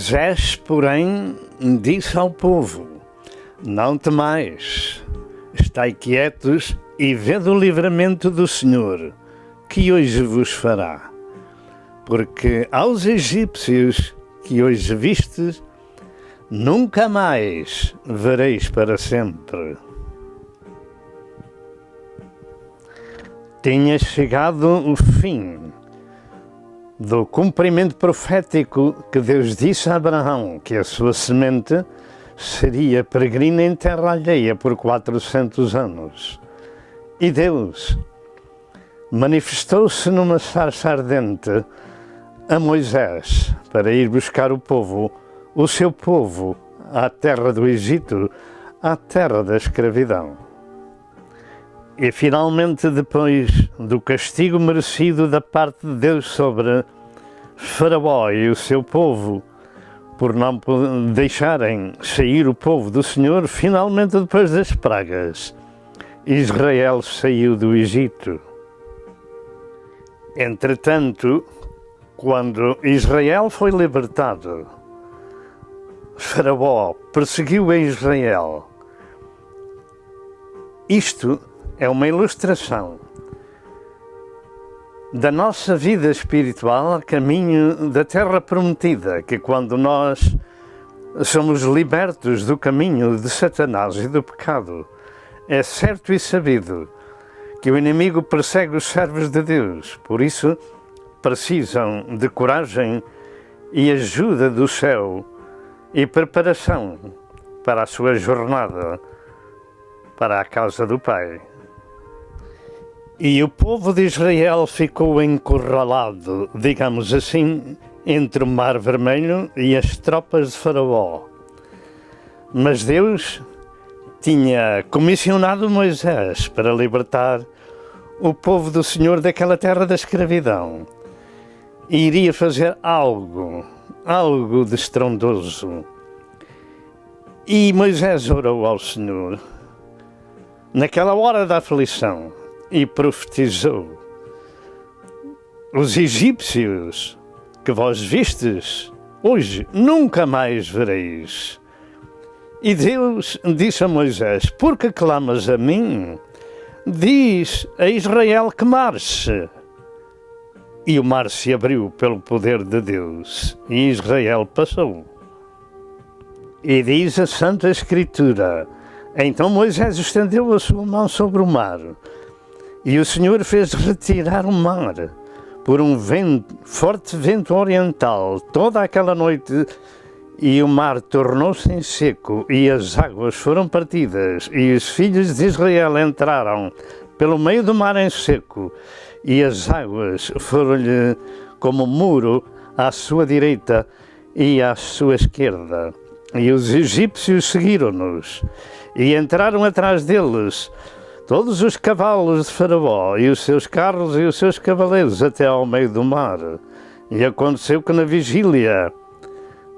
Moisés, porém, disse ao povo: não temais, estai quietos e vede o livramento do Senhor, que hoje vos fará. Porque aos egípcios que hoje vistes, nunca mais vereis para sempre. Tinha chegado o fim do cumprimento profético que Deus disse a Abraão, que a sua semente seria peregrina em terra alheia por 400 anos. E Deus manifestou-se numa sarça ardente a Moisés para ir buscar o seu povo, à terra do Egito, à terra da escravidão. E finalmente, depois do castigo merecido da parte de Deus sobre Faraó e o seu povo, por não deixarem sair o povo do Senhor, finalmente depois das pragas, Israel saiu do Egito. Entretanto, quando Israel foi libertado, Faraó perseguiu a Israel. Isto é uma ilustração da nossa vida espiritual a caminho da terra prometida, que quando nós somos libertos do caminho de Satanás e do pecado, é certo e sabido que o inimigo persegue os servos de Deus. Por isso, precisam de coragem e ajuda do céu e preparação para a sua jornada para a casa do Pai. E o povo de Israel ficou encurralado, digamos assim, entre o Mar Vermelho e as tropas de Faraó. Mas Deus tinha comissionado Moisés para libertar o povo do Senhor daquela terra da escravidão. E iria fazer algo de estrondoso. E Moisés orou ao Senhor naquela hora da aflição e profetizou: os egípcios que vós vistes, hoje nunca mais vereis. E Deus disse a Moisés: por que clamas a mim? Diz a Israel que marche. E o mar se abriu pelo poder de Deus, e Israel passou. E diz a Santa Escritura: então Moisés estendeu a sua mão sobre o mar, e o Senhor fez retirar o mar por um forte vento oriental toda aquela noite, e o mar tornou-se em seco, e as águas foram partidas, e os filhos de Israel entraram pelo meio do mar em seco, e as águas foram-lhe como muro à sua direita e à sua esquerda. E os egípcios seguiram-nos, e entraram atrás deles todos os cavalos de Faraó, e os seus carros e os seus cavaleiros, até ao meio do mar. E aconteceu que na vigília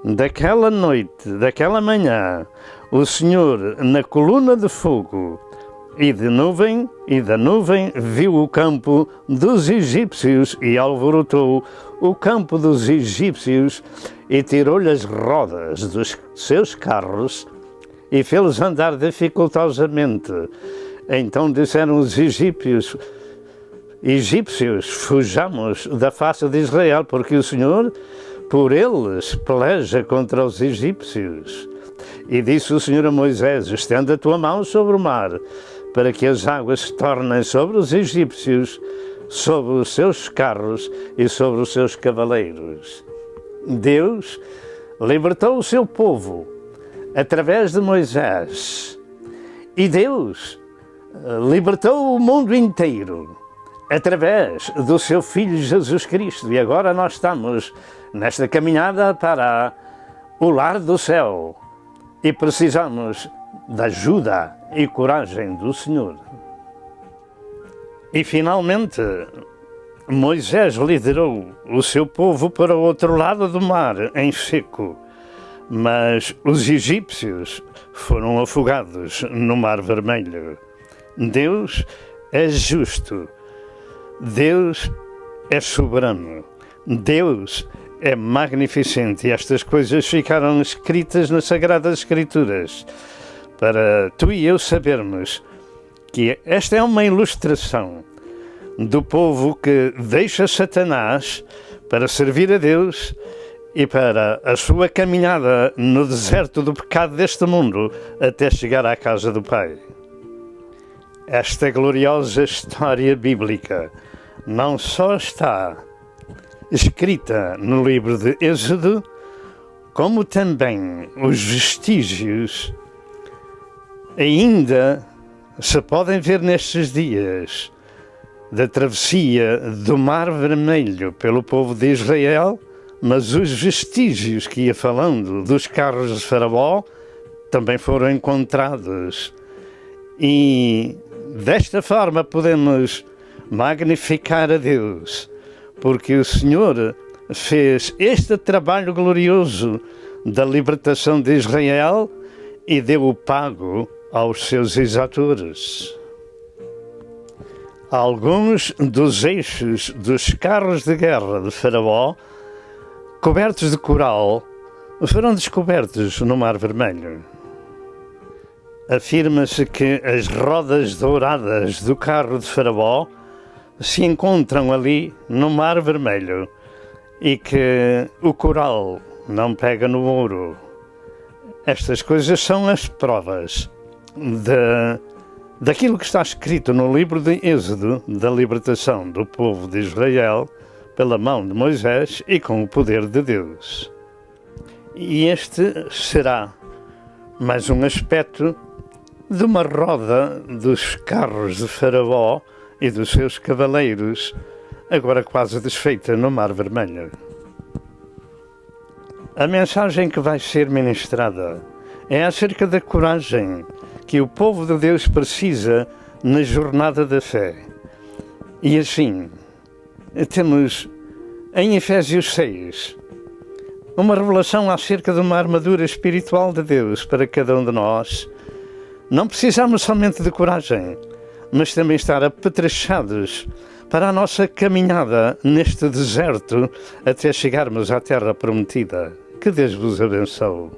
daquela noite, daquela manhã, o Senhor, na coluna de fogo e da nuvem, viu o campo dos egípcios e alvorotou o campo dos egípcios e tirou-lhe as rodas dos seus carros e fê-los andar dificultosamente. Então disseram os egípcios: fujamos da face de Israel, porque o Senhor por eles peleja contra os egípcios. E disse o Senhor a Moisés: estenda a tua mão sobre o mar, para que as águas se tornem sobre os egípcios, sobre os seus carros e sobre os seus cavaleiros. Deus libertou o seu povo através de Moisés. E Deus libertou o mundo inteiro através do seu Filho Jesus Cristo. E agora nós estamos nesta caminhada para o lar do céu e precisamos da ajuda e coragem do Senhor. E finalmente, Moisés liderou o seu povo para o outro lado do mar, em seco, mas os egípcios foram afogados no Mar Vermelho. Deus é justo, Deus é soberano, Deus é magnificente e estas coisas ficaram escritas nas Sagradas Escrituras para tu e eu sabermos que esta é uma ilustração do povo que deixa Satanás para servir a Deus e para a sua caminhada no deserto do pecado deste mundo até chegar à casa do Pai. Esta gloriosa história bíblica não só está escrita no livro de Êxodo, como também os vestígios ainda se podem ver nestes dias da travessia do Mar Vermelho pelo povo de Israel, mas os vestígios que ia falando dos carros de Faraó também foram encontrados. E desta forma podemos magnificar a Deus, porque o Senhor fez este trabalho glorioso da libertação de Israel e deu o pago aos seus exatores. Alguns dos eixos dos carros de guerra de Faraó, cobertos de coral, foram descobertos no Mar Vermelho. Afirma-se que as rodas douradas do carro de Faraó se encontram ali no Mar Vermelho e que o coral não pega no ouro. Estas coisas são as provas daquilo que está escrito no livro de Êxodo, da libertação do povo de Israel pela mão de Moisés e com o poder de Deus. E este será mais um aspecto de uma roda dos carros de Faraó e dos seus cavaleiros, agora quase desfeita no Mar Vermelho. A mensagem que vai ser ministrada é acerca da coragem que o povo de Deus precisa na jornada da fé. E assim, temos em Efésios 6 uma revelação acerca de uma armadura espiritual de Deus para cada um de nós. Não precisamos somente de coragem, mas também estar apetrechados para a nossa caminhada neste deserto até chegarmos à terra prometida. Que Deus vos abençoe.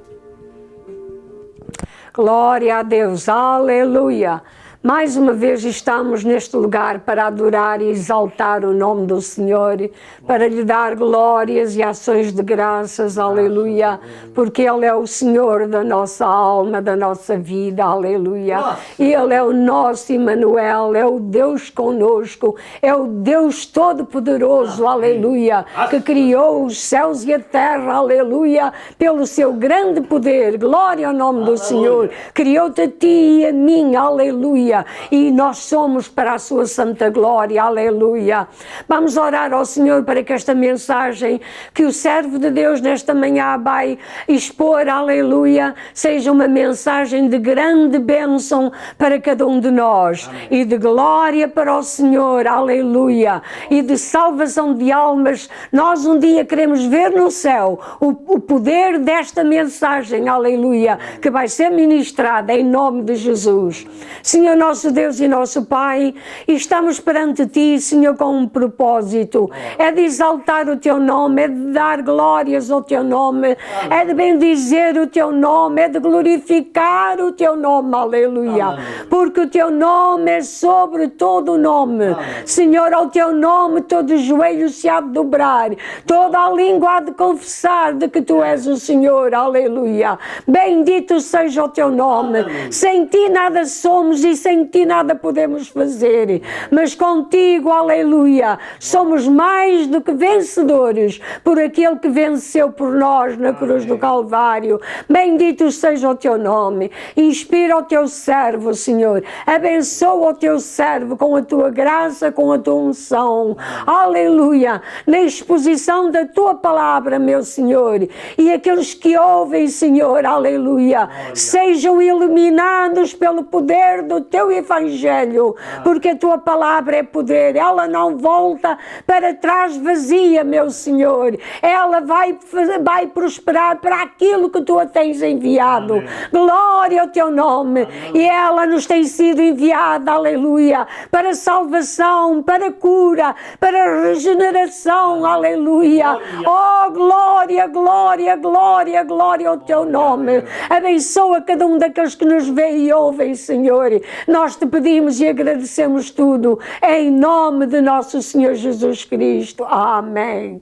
Glória a Deus, aleluia! Mais uma vez estamos neste lugar para adorar e exaltar o nome do Senhor, para lhe dar glórias e ações de graças, aleluia, porque Ele é o Senhor da nossa alma, da nossa vida, aleluia. E Ele é o nosso Emmanuel, é o Deus conosco, é o Deus Todo-Poderoso, aleluia, que criou os céus e a terra, aleluia, pelo seu grande poder. Glória ao nome do Senhor. Criou-te a ti e a mim, aleluia. E nós somos para a sua santa glória, aleluia. Vamos orar ao Senhor para que esta mensagem que o servo de Deus nesta manhã vai expor, aleluia, seja uma mensagem de grande bênção para cada um de nós. Amém. E de glória para o Senhor, aleluia, e de salvação de almas. Nós um dia queremos ver no céu o poder desta mensagem, aleluia, que vai ser ministrada em nome de Jesus. Senhor, nosso Deus e nosso Pai, estamos perante Ti, Senhor, com um propósito, é de exaltar o Teu nome, é de dar glórias ao Teu nome, é de bendizer o Teu nome, é de glorificar o Teu nome, aleluia, porque o Teu nome é sobre todo o nome. Senhor, ao Teu nome todo joelho se há de dobrar, toda a língua há de confessar de que Tu és o Senhor, aleluia. Bendito seja o Teu nome. Sem Ti nada somos e sem Ti nada podemos fazer, mas contigo, aleluia, somos mais do que vencedores por aquele que venceu por nós na cruz do Calvário. Bendito seja o Teu nome. Inspira o Teu servo, Senhor, abençoa o Teu servo com a Tua graça, com a Tua unção, aleluia, na exposição da Tua palavra, meu Senhor, e aqueles que ouvem, Senhor, aleluia, sejam iluminados pelo poder do Teu teu Evangelho, porque a tua palavra é poder, ela não volta para trás vazia, meu Senhor, ela vai prosperar para aquilo que tu a tens enviado. Amém. Glória ao teu nome. Amém. E ela nos tem sido enviada, aleluia, para salvação, para cura, para regeneração, aleluia. Oh, glória, glória, glória, glória ao teu nome. Abençoa cada um daqueles que nos veem e ouvem, Senhor. Nós te pedimos e agradecemos tudo em nome de nosso Senhor Jesus Cristo. Amém.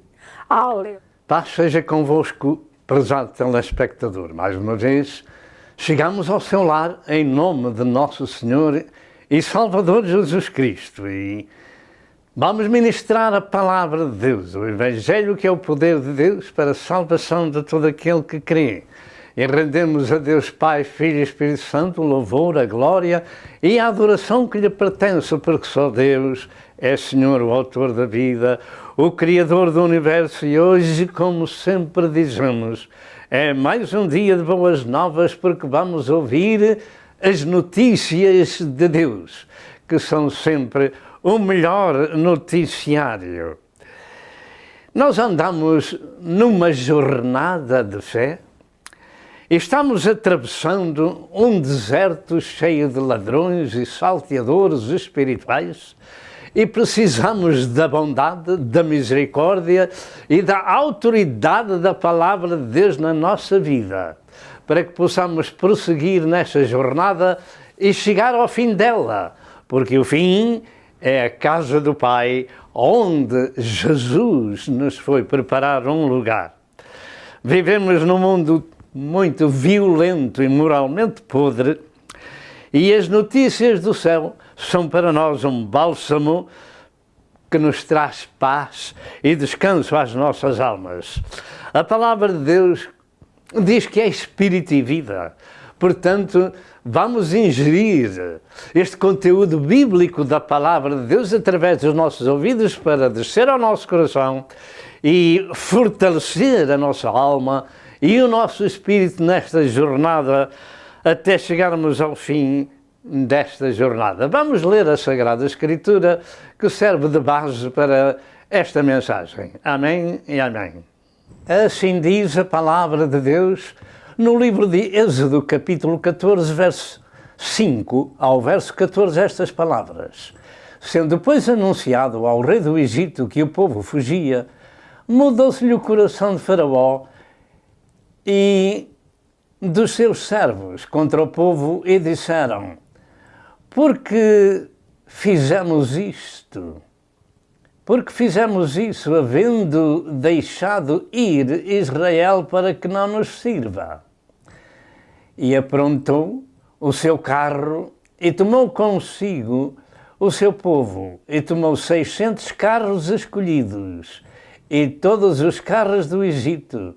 Aleluia. Paz seja convosco, prezado telespectador. Mais uma vez, chegamos ao seu lar em nome de nosso Senhor e Salvador Jesus Cristo. E vamos ministrar a palavra de Deus, o Evangelho, que é o poder de Deus para a salvação de todo aquele que crê. E rendemos a Deus Pai, Filho e Espírito Santo o louvor, a glória e a adoração que lhe pertence, porque só Deus é Senhor, o autor da vida, o Criador do Universo. E hoje, como sempre dizemos, é mais um dia de boas novas, porque vamos ouvir as notícias de Deus, que são sempre o melhor noticiário. Nós andamos numa jornada de fé. Estamos atravessando um deserto cheio de ladrões e salteadores espirituais e precisamos da bondade, da misericórdia e da autoridade da palavra de Deus na nossa vida, para que possamos prosseguir nesta jornada e chegar ao fim dela, porque o fim é a casa do Pai, onde Jesus nos foi preparar um lugar. Vivemos num mundo muito violento e moralmente podre, e as notícias do céu são para nós um bálsamo que nos traz paz e descanso às nossas almas. A palavra de Deus diz que é espírito e vida, portanto, vamos ingerir este conteúdo bíblico da palavra de Deus através dos nossos ouvidos para descer ao nosso coração e fortalecer a nossa alma e o nosso espírito nesta jornada até chegarmos ao fim desta jornada. Vamos ler a Sagrada Escritura, que serve de base para esta mensagem. Amém e amém. Assim diz a palavra de Deus no livro de Êxodo, capítulo 14, verso 5 ao verso 14, estas palavras. Sendo depois anunciado ao rei do Egito que o povo fugia, mudou-se-lhe o coração de Faraó e dos seus servos contra o povo e disseram: porque fizemos isto? Porque fizemos isso, havendo deixado ir Israel para que não nos sirva? E aprontou o seu carro e tomou consigo o seu povo, e tomou 600 carros escolhidos, e todos os carros do Egito,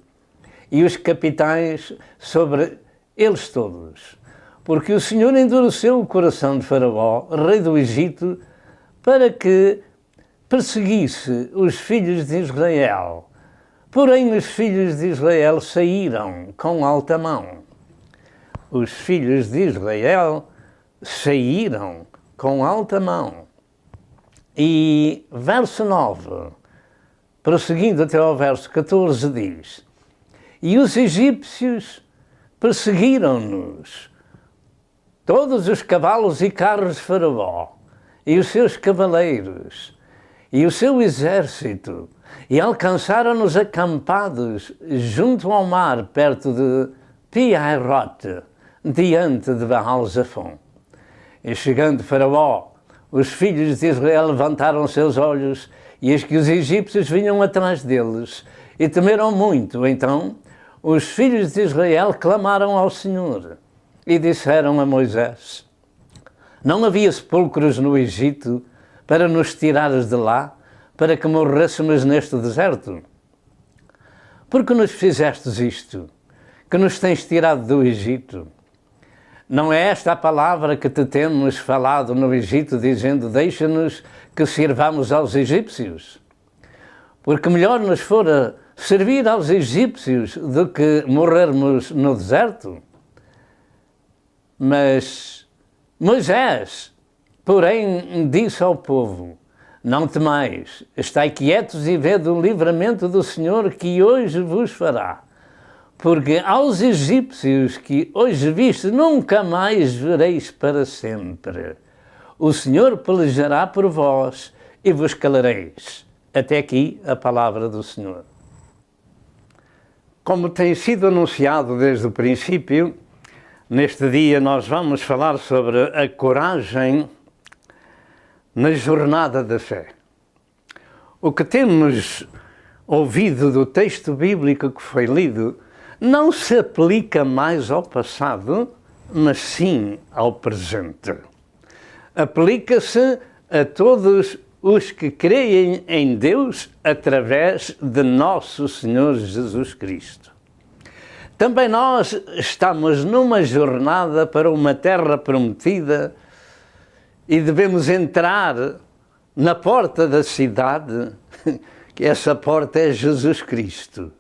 e os capitães sobre eles todos. Porque o Senhor endureceu o coração de Faraó, rei do Egito, para que perseguisse os filhos de Israel. Porém, os filhos de Israel saíram com alta mão. Os filhos de Israel saíram com alta mão. E verso 9, prosseguindo até ao verso 14, diz: e os egípcios perseguiram-nos, todos os cavalos e carros de Faraó, e os seus cavaleiros, e o seu exército, e alcançaram-nos acampados junto ao mar, perto de Pi-Hahirote, diante de Baal-Zefon. E chegando Faraó, os filhos de Israel levantaram seus olhos, e eis que os egípcios vinham atrás deles, e temeram muito. Então os filhos de Israel clamaram ao Senhor e disseram a Moisés: não havia sepulcros no Egito para nos tirares de lá, para que morrêssemos neste deserto? Porque nos fizestes isto, que nos tens tirado do Egito? Não é esta a palavra que te temos falado no Egito, dizendo: deixa-nos que sirvamos aos egípcios? Porque melhor nos fora servir aos egípcios do que morrermos no deserto? Mas Moisés, porém, disse ao povo: não temais, estai quietos e vede o livramento do Senhor que hoje vos fará. Porque aos egípcios que hoje viste, nunca mais vereis para sempre. O Senhor pelejará por vós e vos calareis. Até aqui a palavra do Senhor. Como tem sido anunciado desde o princípio, neste dia nós vamos falar sobre a coragem na jornada da fé. O que temos ouvido do texto bíblico que foi lido não se aplica mais ao passado, mas sim ao presente. Aplica-se a todos os que creem em Deus através de nosso Senhor Jesus Cristo. Também nós estamos numa jornada para uma terra prometida e devemos entrar na porta da cidade, que essa porta é Jesus Cristo.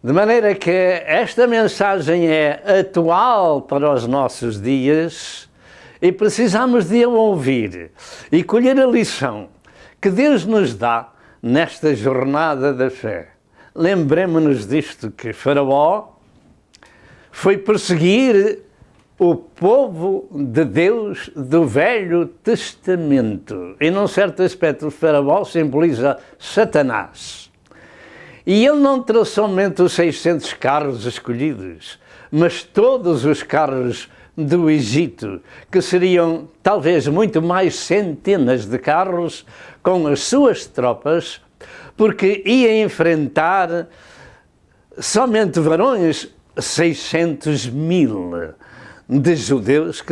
De maneira que esta mensagem é atual para os nossos dias e precisamos de a ouvir e colher a lição que Deus nos dá nesta jornada da fé. Lembremos-nos disto, que Faraó foi perseguir o povo de Deus do Velho Testamento. E num certo aspecto o Faraó simboliza Satanás. E ele não trouxe somente os 600 carros escolhidos, mas todos os carros do Egito, que seriam talvez muito mais centenas de carros com as suas tropas, porque ia enfrentar somente varões 600.000 de judeus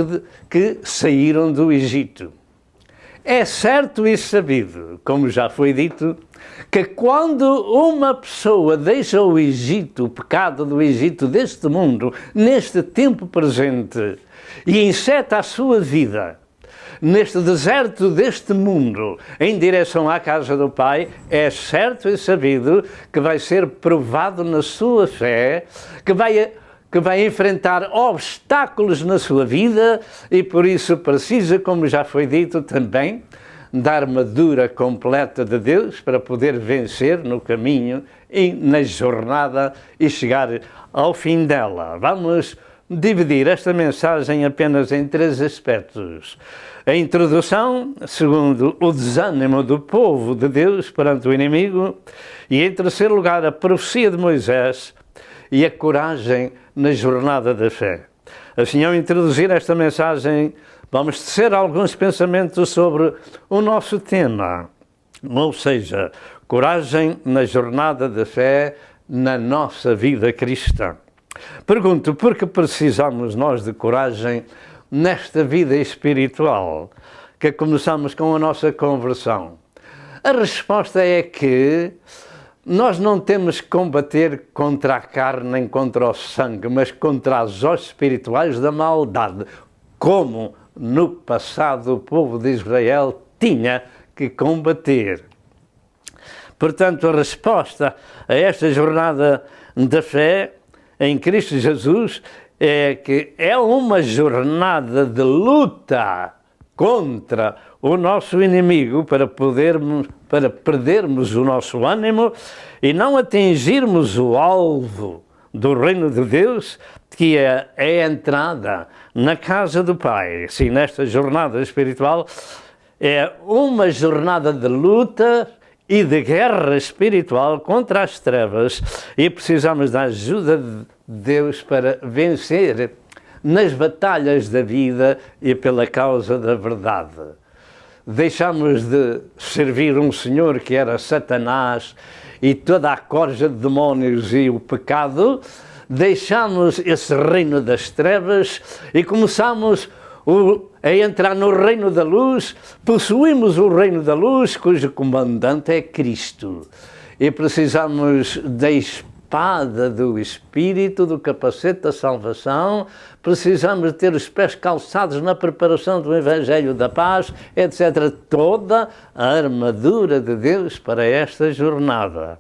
que saíram do Egito. É certo e sabido, como já foi dito, que quando uma pessoa deixa o Egito, o pecado do Egito deste mundo, neste tempo presente, e inseta a sua vida neste deserto deste mundo, em direção à casa do Pai, é certo e sabido que vai ser provado na sua fé, que vai enfrentar obstáculos na sua vida e por isso precisa, como já foi dito também, da armadura completa de Deus para poder vencer no caminho e na jornada e chegar ao fim dela. Vamos dividir esta mensagem apenas em 3 aspectos. A introdução, segundo, o desânimo do povo de Deus perante o inimigo, e em terceiro lugar, a profecia de Moisés e a coragem na jornada da fé. Assim, ao introduzir esta mensagem, vamos tecer alguns pensamentos sobre o nosso tema, ou seja, coragem na jornada da fé na nossa vida cristã. Pergunto, por que precisamos nós de coragem nesta vida espiritual, que começamos com a nossa conversão? A resposta é que nós não temos que combater contra a carne nem contra o sangue, mas contra as hostes espirituais da maldade, como no passado o povo de Israel tinha que combater. Portanto, a resposta a esta jornada da fé em Cristo Jesus é que é uma jornada de luta contra o nosso inimigo para perdermos o nosso ânimo e não atingirmos o alvo do reino de Deus, que é a entrada na casa do Pai. Sim, nesta jornada espiritual é uma jornada de luta e de guerra espiritual contra as trevas e precisamos da ajuda de Deus para vencer nas batalhas da vida e pela causa da verdade. Deixamos de servir um Senhor que era Satanás e toda a corja de demónios e o pecado, deixamos esse reino das trevas e começamos a entrar no reino da luz, possuímos o reino da luz, cujo comandante é Cristo. E precisamos da espada do Espírito, do capacete da salvação, precisamos ter os pés calçados na preparação do Evangelho da Paz, etc. Toda a armadura de Deus para esta jornada.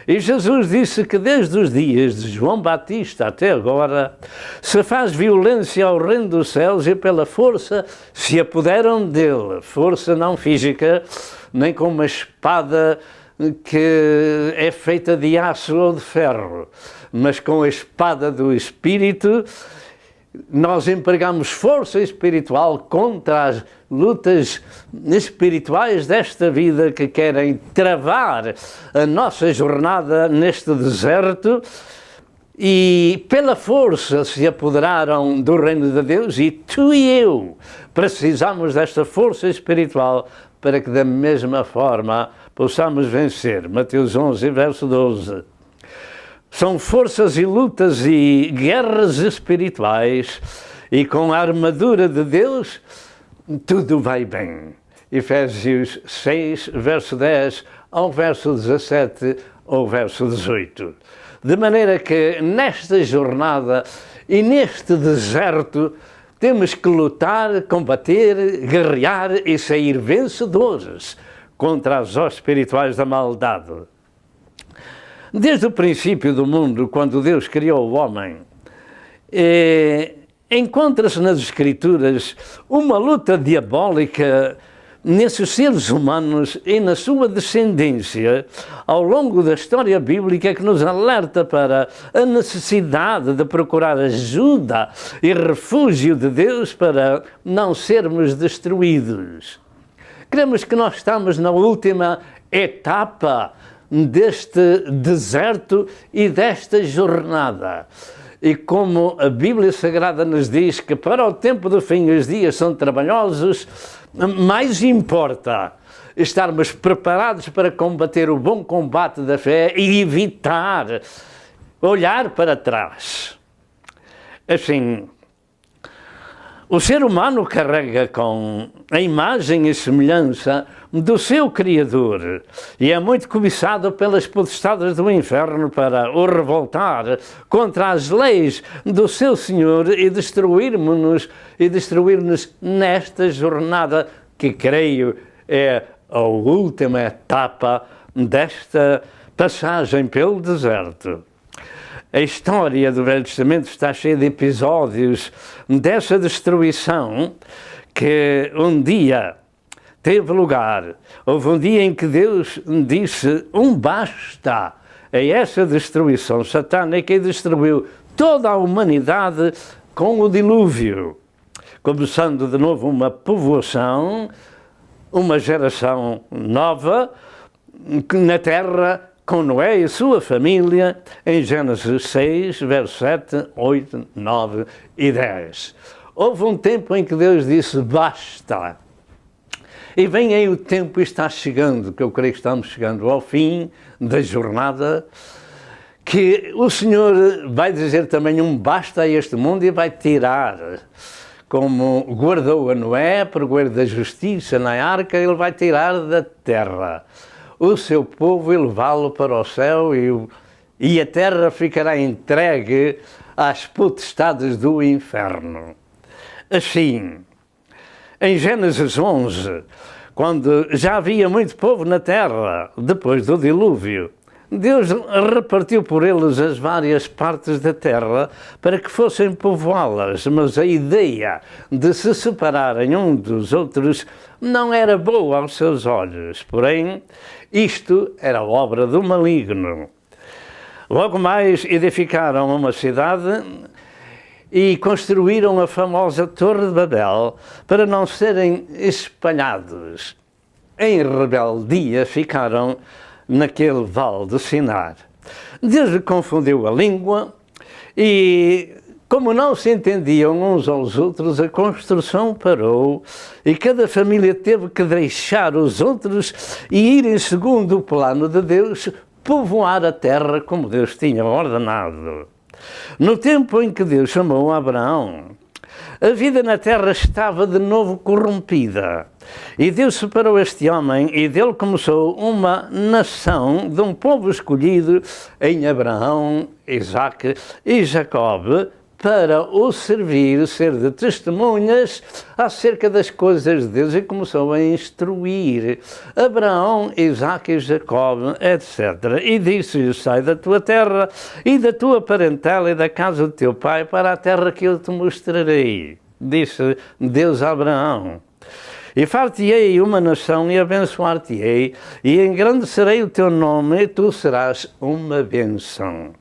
E Jesus disse que desde os dias de João Batista até agora se faz violência ao reino dos céus e pela força se apoderam dele. Força não física, nem com uma espada que é feita de aço ou de ferro, mas com a espada do Espírito. Nós empregamos força espiritual contra as lutas espirituais desta vida que querem travar a nossa jornada neste deserto, e pela força se apoderaram do reino de Deus, e tu e eu precisamos desta força espiritual para que da mesma forma possamos vencer. Mateus 11, verso 12. São forças e lutas e guerras espirituais, e com a armadura de Deus tudo vai bem. Efésios 6, verso 10 ao verso 17 ou verso 18. De maneira que nesta jornada e neste deserto temos que lutar, combater, guerrear e sair vencedores contra as hostes espirituais da maldade. Desde o princípio do mundo, quando Deus criou o homem, encontra-se nas Escrituras uma luta diabólica nesses seres humanos e na sua descendência ao longo da história bíblica, que nos alerta para a necessidade de procurar ajuda e refúgio de Deus para não sermos destruídos. Cremos que nós estamos na última etapa deste deserto e desta jornada. E como a Bíblia Sagrada nos diz que para o tempo do fim os dias são trabalhosos, mais importa estarmos preparados para combater o bom combate da fé e evitar olhar para trás. Assim, o ser humano carrega com a imagem e semelhança do seu Criador e é muito cobiçado pelas potestades do inferno para o revoltar contra as leis do seu Senhor e destruir-nos nesta jornada que creio é a última etapa desta passagem pelo deserto. A história do Velho Testamento está cheia de episódios dessa destruição que um dia teve lugar. Houve um dia em que Deus disse basta a essa destruição satânica e destruiu toda a humanidade com o dilúvio, começando de novo uma povoação, uma geração nova na terra, com Noé e sua família, em Gênesis 6, versos 7, 8, 9 e 10. Houve um tempo em que Deus disse basta. E vem aí o tempo e está chegando, que eu creio que estamos chegando ao fim da jornada, que o Senhor vai dizer também basta a este mundo e vai tirar, como guardou a Noé por guarda da justiça na arca, ele vai tirar da terra o seu povo e levá-lo para o céu, e a terra ficará entregue às potestades do inferno. Assim, em Gênesis 11, quando já havia muito povo na terra, depois do dilúvio, Deus repartiu por eles as várias partes da terra para que fossem povoá-las, mas a ideia de se separarem um dos outros não era boa aos seus olhos. Porém, isto era obra do maligno. Logo mais edificaram uma cidade e construíram a famosa Torre de Babel para não serem espalhados. Em rebeldia ficaram naquele vale de Sinar. Deus confundiu a língua e, como não se entendiam uns aos outros, a construção parou e cada família teve que deixar os outros e ir, segundo o plano de Deus, povoar a terra como Deus tinha ordenado. No tempo em que Deus chamou Abraão, a vida na terra estava de novo corrompida. E Deus separou este homem e dele começou uma nação de um povo escolhido em Abraão, Isaque e Jacob, para o servir, ser de testemunhas acerca das coisas de Deus, e começou a instruir Abraão, Isaque e Jacob, etc. E disse-lhe: sai da tua terra e da tua parentela e da casa do teu pai para a terra que eu te mostrarei. Disse Deus a Abraão: e far-te-ei uma nação e abençoar-te-ei, e engrandecerei o teu nome, e tu serás uma bênção.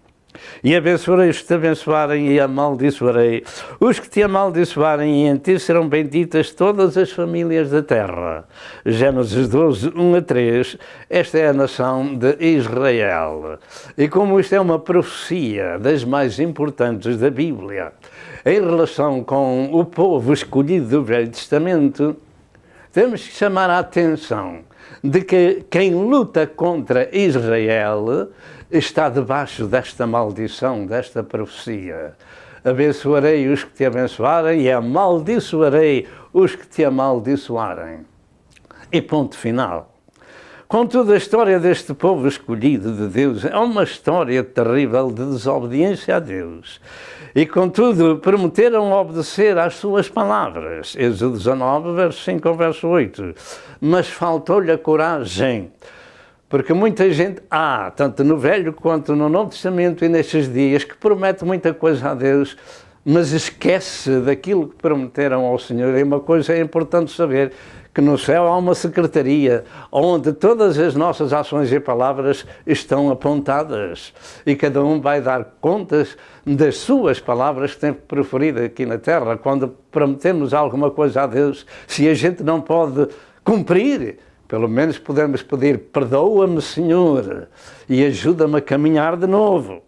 E abençoarei os que te abençoarem, e amaldiçoarei os que te amaldiçoarem, e em ti serão benditas todas as famílias da terra. Gênesis 12, 1-3, esta é a nação de Israel. E como isto é uma profecia das mais importantes da Bíblia, em relação com o povo escolhido do Velho Testamento, temos que chamar a atenção de que quem luta contra Israel está debaixo desta maldição, desta profecia. Abençoarei os que te abençoarem e amaldiçoarei os que te amaldiçoarem. E ponto final. Contudo, a história deste povo escolhido de Deus é uma história terrível de desobediência a Deus. E, contudo, prometeram obedecer às suas palavras. Êxodo 19, verso 5 ao verso 8. Mas faltou-lhe a coragem. Porque muita gente, tanto no Velho quanto no Novo Testamento e nestes dias, que promete muita coisa a Deus, mas esquece daquilo que prometeram ao Senhor. E uma coisa é importante saber, que no céu há uma secretaria onde todas as nossas ações e palavras estão apontadas, e cada um vai dar contas das suas palavras que tem proferido aqui na terra. Quando prometemos alguma coisa a Deus, se a gente não pode cumprir, pelo menos podemos pedir: perdoa-me, Senhor, e ajuda-me a caminhar de novo.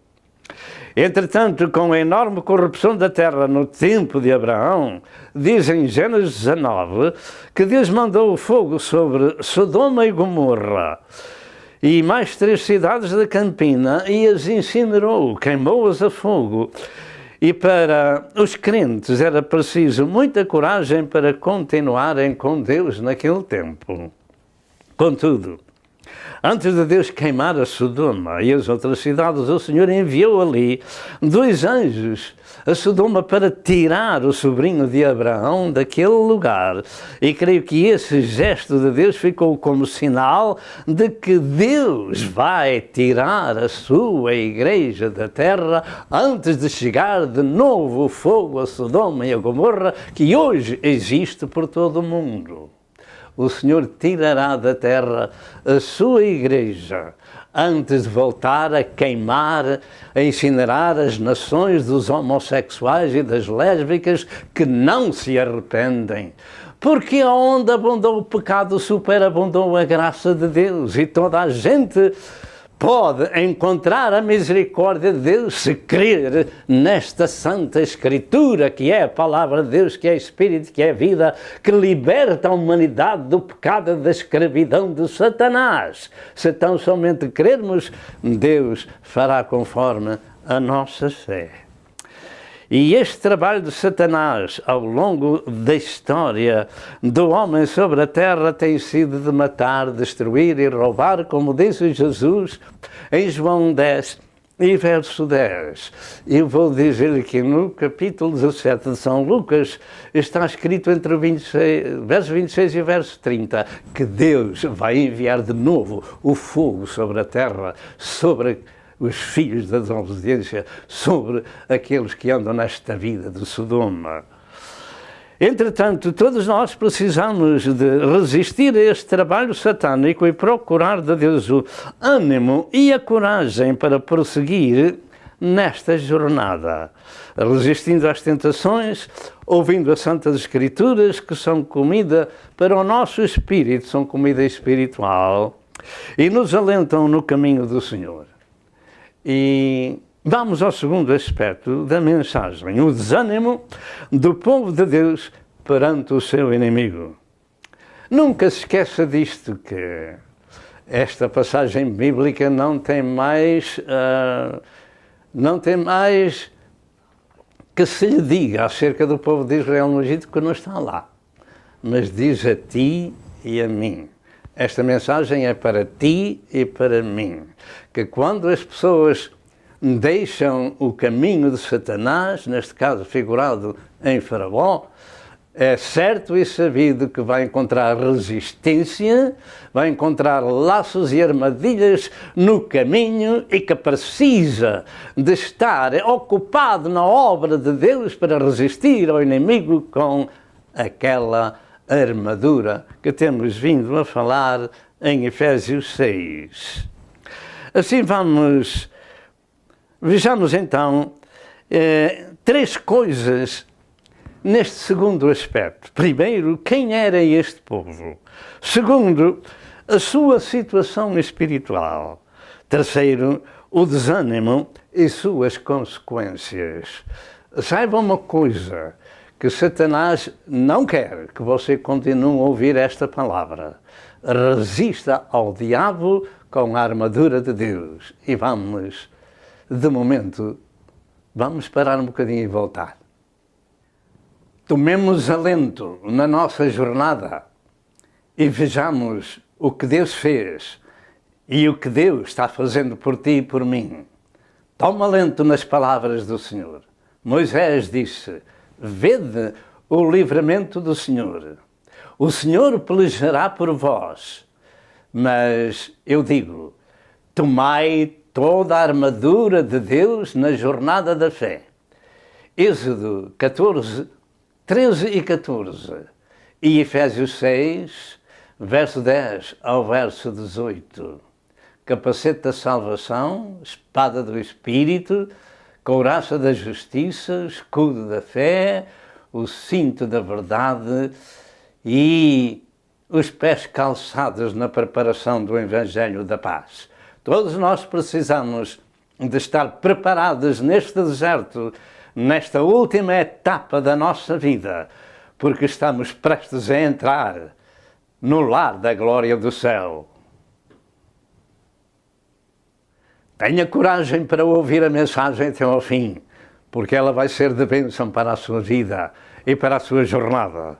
Entretanto, com a enorme corrupção da terra no tempo de Abraão, diz em Gênesis 19 que Deus mandou o fogo sobre Sodoma e Gomorra e mais 3 cidades da Campina, e as incinerou, queimou-as a fogo. E para os crentes era preciso muita coragem para continuarem com Deus naquele tempo. Contudo, antes de Deus queimar a Sodoma e as outras cidades, o Senhor enviou ali 2 anjos a Sodoma para tirar o sobrinho de Abraão daquele lugar. E creio que esse gesto de Deus ficou como sinal de que Deus vai tirar a sua igreja da terra antes de chegar de novo o fogo a Sodoma e a Gomorra, que hoje existe por todo o mundo. O Senhor tirará da terra a sua igreja antes de voltar a queimar, a incinerar as nações dos homossexuais e das lésbicas que não se arrependem. Porque onde abundou o pecado, superabundou a graça de Deus, e toda a gente pode encontrar a misericórdia de Deus se crer nesta Santa Escritura, que é a Palavra de Deus, que é Espírito, que é vida, que liberta a humanidade do pecado, da escravidão de Satanás. Se tão somente crermos, Deus fará conforme a nossa fé. E este trabalho de Satanás, ao longo da história do homem sobre a terra, tem sido de matar, destruir e roubar, como disse Jesus em João 10 e verso 10. Eu vou dizer que no capítulo 17 de São Lucas está escrito entre o verso 26 e o verso 30, que Deus vai enviar de novo o fogo sobre a terra, sobre os filhos da desobediência, sobre aqueles que andam nesta vida de Sodoma. Entretanto, todos nós precisamos de resistir a este trabalho satânico e procurar de Deus o ânimo e a coragem para prosseguir nesta jornada, resistindo às tentações, ouvindo as Santas Escrituras, que são comida para o nosso espírito, são comida espiritual, e nos alentam no caminho do Senhor. E vamos ao segundo aspecto da mensagem, o desânimo do povo de Deus perante o seu inimigo. Nunca se esqueça disto, que esta passagem bíblica não tem mais que se lhe diga acerca do povo de Israel no Egito, que não está lá, mas diz a ti e a mim. Esta mensagem é para ti e para mim, que quando as pessoas deixam o caminho de Satanás, neste caso figurado em Faraó, é certo e sabido que vai encontrar resistência, vai encontrar laços e armadilhas no caminho e que precisa de estar ocupado na obra de Deus para resistir ao inimigo com aquela armadura que temos vindo a falar em Efésios 6. Assim vejamos então três coisas neste segundo aspecto. Primeiro, quem era este povo? Segundo, a sua situação espiritual. Terceiro, o desânimo e suas consequências. Saiba uma coisa, que Satanás não quer que você continue a ouvir esta palavra. Resista ao diabo com a armadura de Deus. E de momento, vamos parar um bocadinho e voltar. Tomemos alento na nossa jornada e vejamos o que Deus fez e o que Deus está fazendo por ti e por mim. Toma alento nas palavras do Senhor. Moisés disse: vede o livramento do Senhor. O Senhor pelejará por vós. Mas eu digo, tomai toda a armadura de Deus na jornada da fé. Êxodo 14, 13 e 14. E Efésios 6, verso 10 ao verso 18. Capacete da salvação, espada do Espírito, couraça da justiça, escudo da fé, o cinto da verdade e os pés calçados na preparação do Evangelho da Paz. Todos nós precisamos de estar preparados neste deserto, nesta última etapa da nossa vida, porque estamos prestes a entrar no lar da glória do céu. Tenha coragem para ouvir a mensagem até ao fim, porque ela vai ser de bênção para a sua vida e para a sua jornada.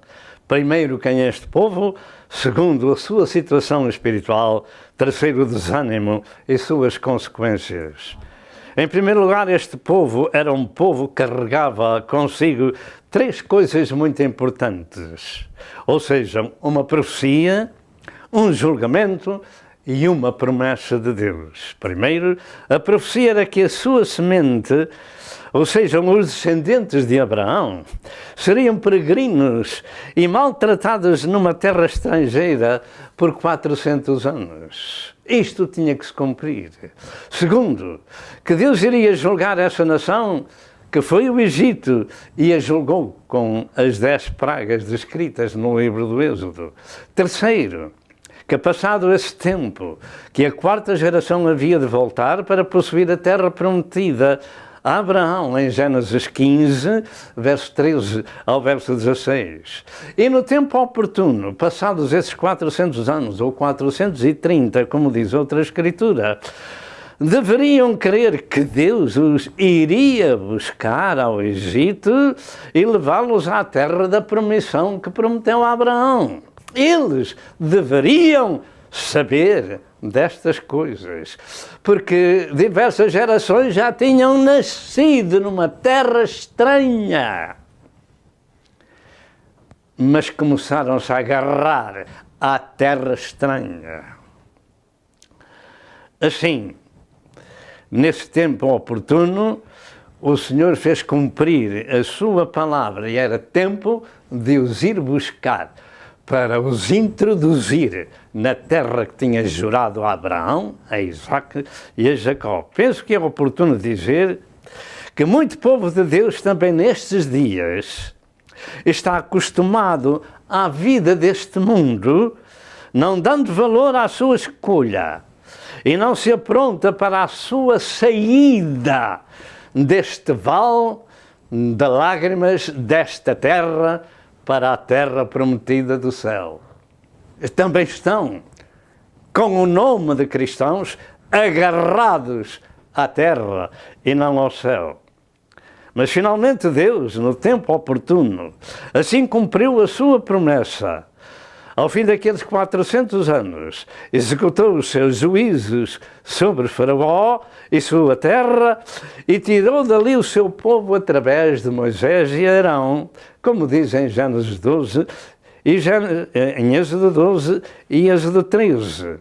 Primeiro, quem é este povo? Segundo, a sua situação espiritual. Terceiro, o desânimo e suas consequências. Em primeiro lugar, este povo era um povo que carregava consigo três coisas muito importantes. Ou seja, uma profecia, um julgamento e uma promessa de Deus. Primeiro, a profecia era que a sua semente, ou seja, os descendentes de Abraão, seriam peregrinos e maltratados numa terra estrangeira por 400 anos. Isto tinha que se cumprir. Segundo, que Deus iria julgar essa nação, que foi o Egito, e a julgou com as 10 pragas descritas no livro do Êxodo. Terceiro, que passado esse tempo, que a quarta geração havia de voltar para possuir a terra prometida a Abraão, em Gênesis 15, verso 13 ao verso 16. E no tempo oportuno, passados esses 400 anos, ou 430, como diz outra escritura, deveriam crer que Deus os iria buscar ao Egito e levá-los à terra da promissão que prometeu a Abraão. Eles deveriam saber destas coisas, porque diversas gerações já tinham nascido numa terra estranha, mas começaram-se a agarrar à terra estranha. Assim, nesse tempo oportuno, o Senhor fez cumprir a sua palavra e era tempo de os ir buscar para os introduzir na terra que tinha jurado a Abraão, a Isaac e a Jacó. Penso que é oportuno dizer que muito povo de Deus também nestes dias está acostumado à vida deste mundo, não dando valor à sua escolha e não se apronta para a sua saída deste vale de lágrimas, desta terra, para a terra prometida do céu. Também estão, com o nome de cristãos, agarrados à terra e não ao céu. Mas finalmente Deus, no tempo oportuno, assim cumpriu a sua promessa Ao fim daqueles 400 anos, executou os seus juízos sobre Faraó e sua terra e tirou dali o seu povo através de Moisés e Arão, como diz em Gênesis 12, em Êxodo 12 e Êxodo 13.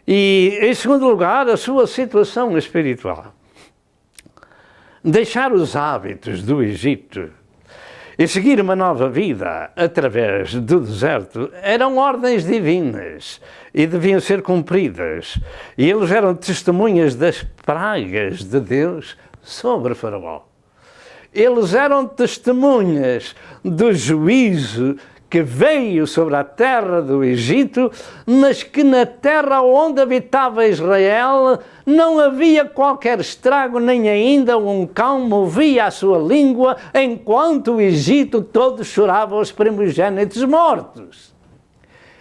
E, em segundo lugar, a sua situação espiritual. Deixar os hábitos do Egito e seguir uma nova vida através do deserto eram ordens divinas e deviam ser cumpridas. E eles eram testemunhas das pragas de Deus sobre Faraó. Eles eram testemunhas do juízo que veio sobre a terra do Egito, mas que na terra onde habitava Israel não havia qualquer estrago, nem ainda um cão movia a sua língua, enquanto o Egito todo chorava os primogênitos mortos.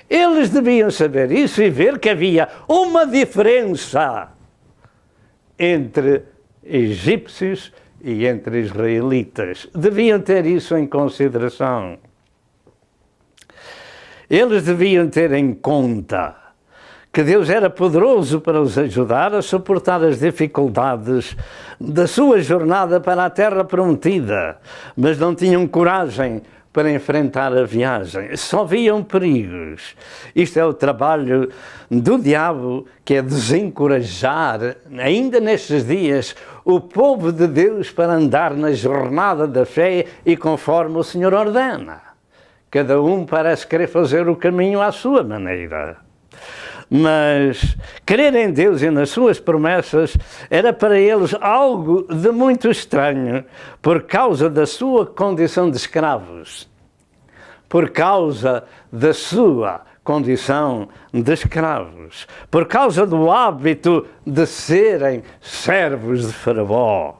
Eles deviam saber isso e ver que havia uma diferença entre egípcios e entre israelitas. Deviam ter isso em consideração. Eles deviam ter em conta que Deus era poderoso para os ajudar a suportar as dificuldades da sua jornada para a terra prometida, mas não tinham coragem para enfrentar a viagem. Só viam perigos. Isto é o trabalho do diabo, que é desencorajar, ainda nestes dias, o povo de Deus para andar na jornada da fé e conforme o Senhor ordena. Cada um parece querer fazer o caminho à sua maneira. Mas crer em Deus e nas suas promessas era para eles algo de muito estranho, por causa da sua condição de escravos. Por causa da sua condição de escravos. Por causa do hábito de serem servos de Faraó.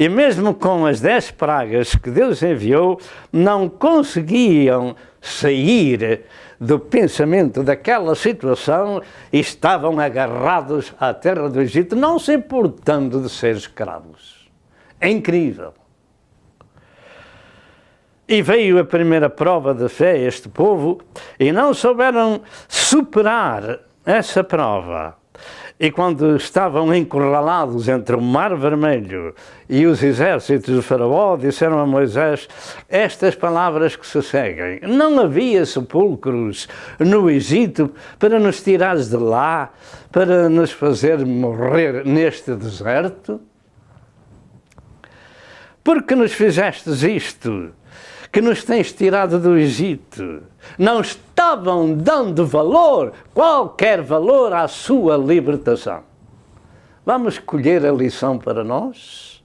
E mesmo com as 10 pragas que Deus enviou, não conseguiam sair do pensamento daquela situação e estavam agarrados à terra do Egito, não se importando de ser escravos. É incrível. E veio a primeira prova de fé a este povo e não souberam superar essa prova. E quando estavam encurralados entre o Mar Vermelho e os exércitos de Faraó, disseram a Moisés estas palavras que se seguem: não havia sepulcros no Egito para nos tirares de lá, para nos fazer morrer neste deserto? Porque nos fizestes isto, que nos tens tirado do Egito? Não estavam dando valor, qualquer valor, à sua libertação. Vamos escolher a lição para nós?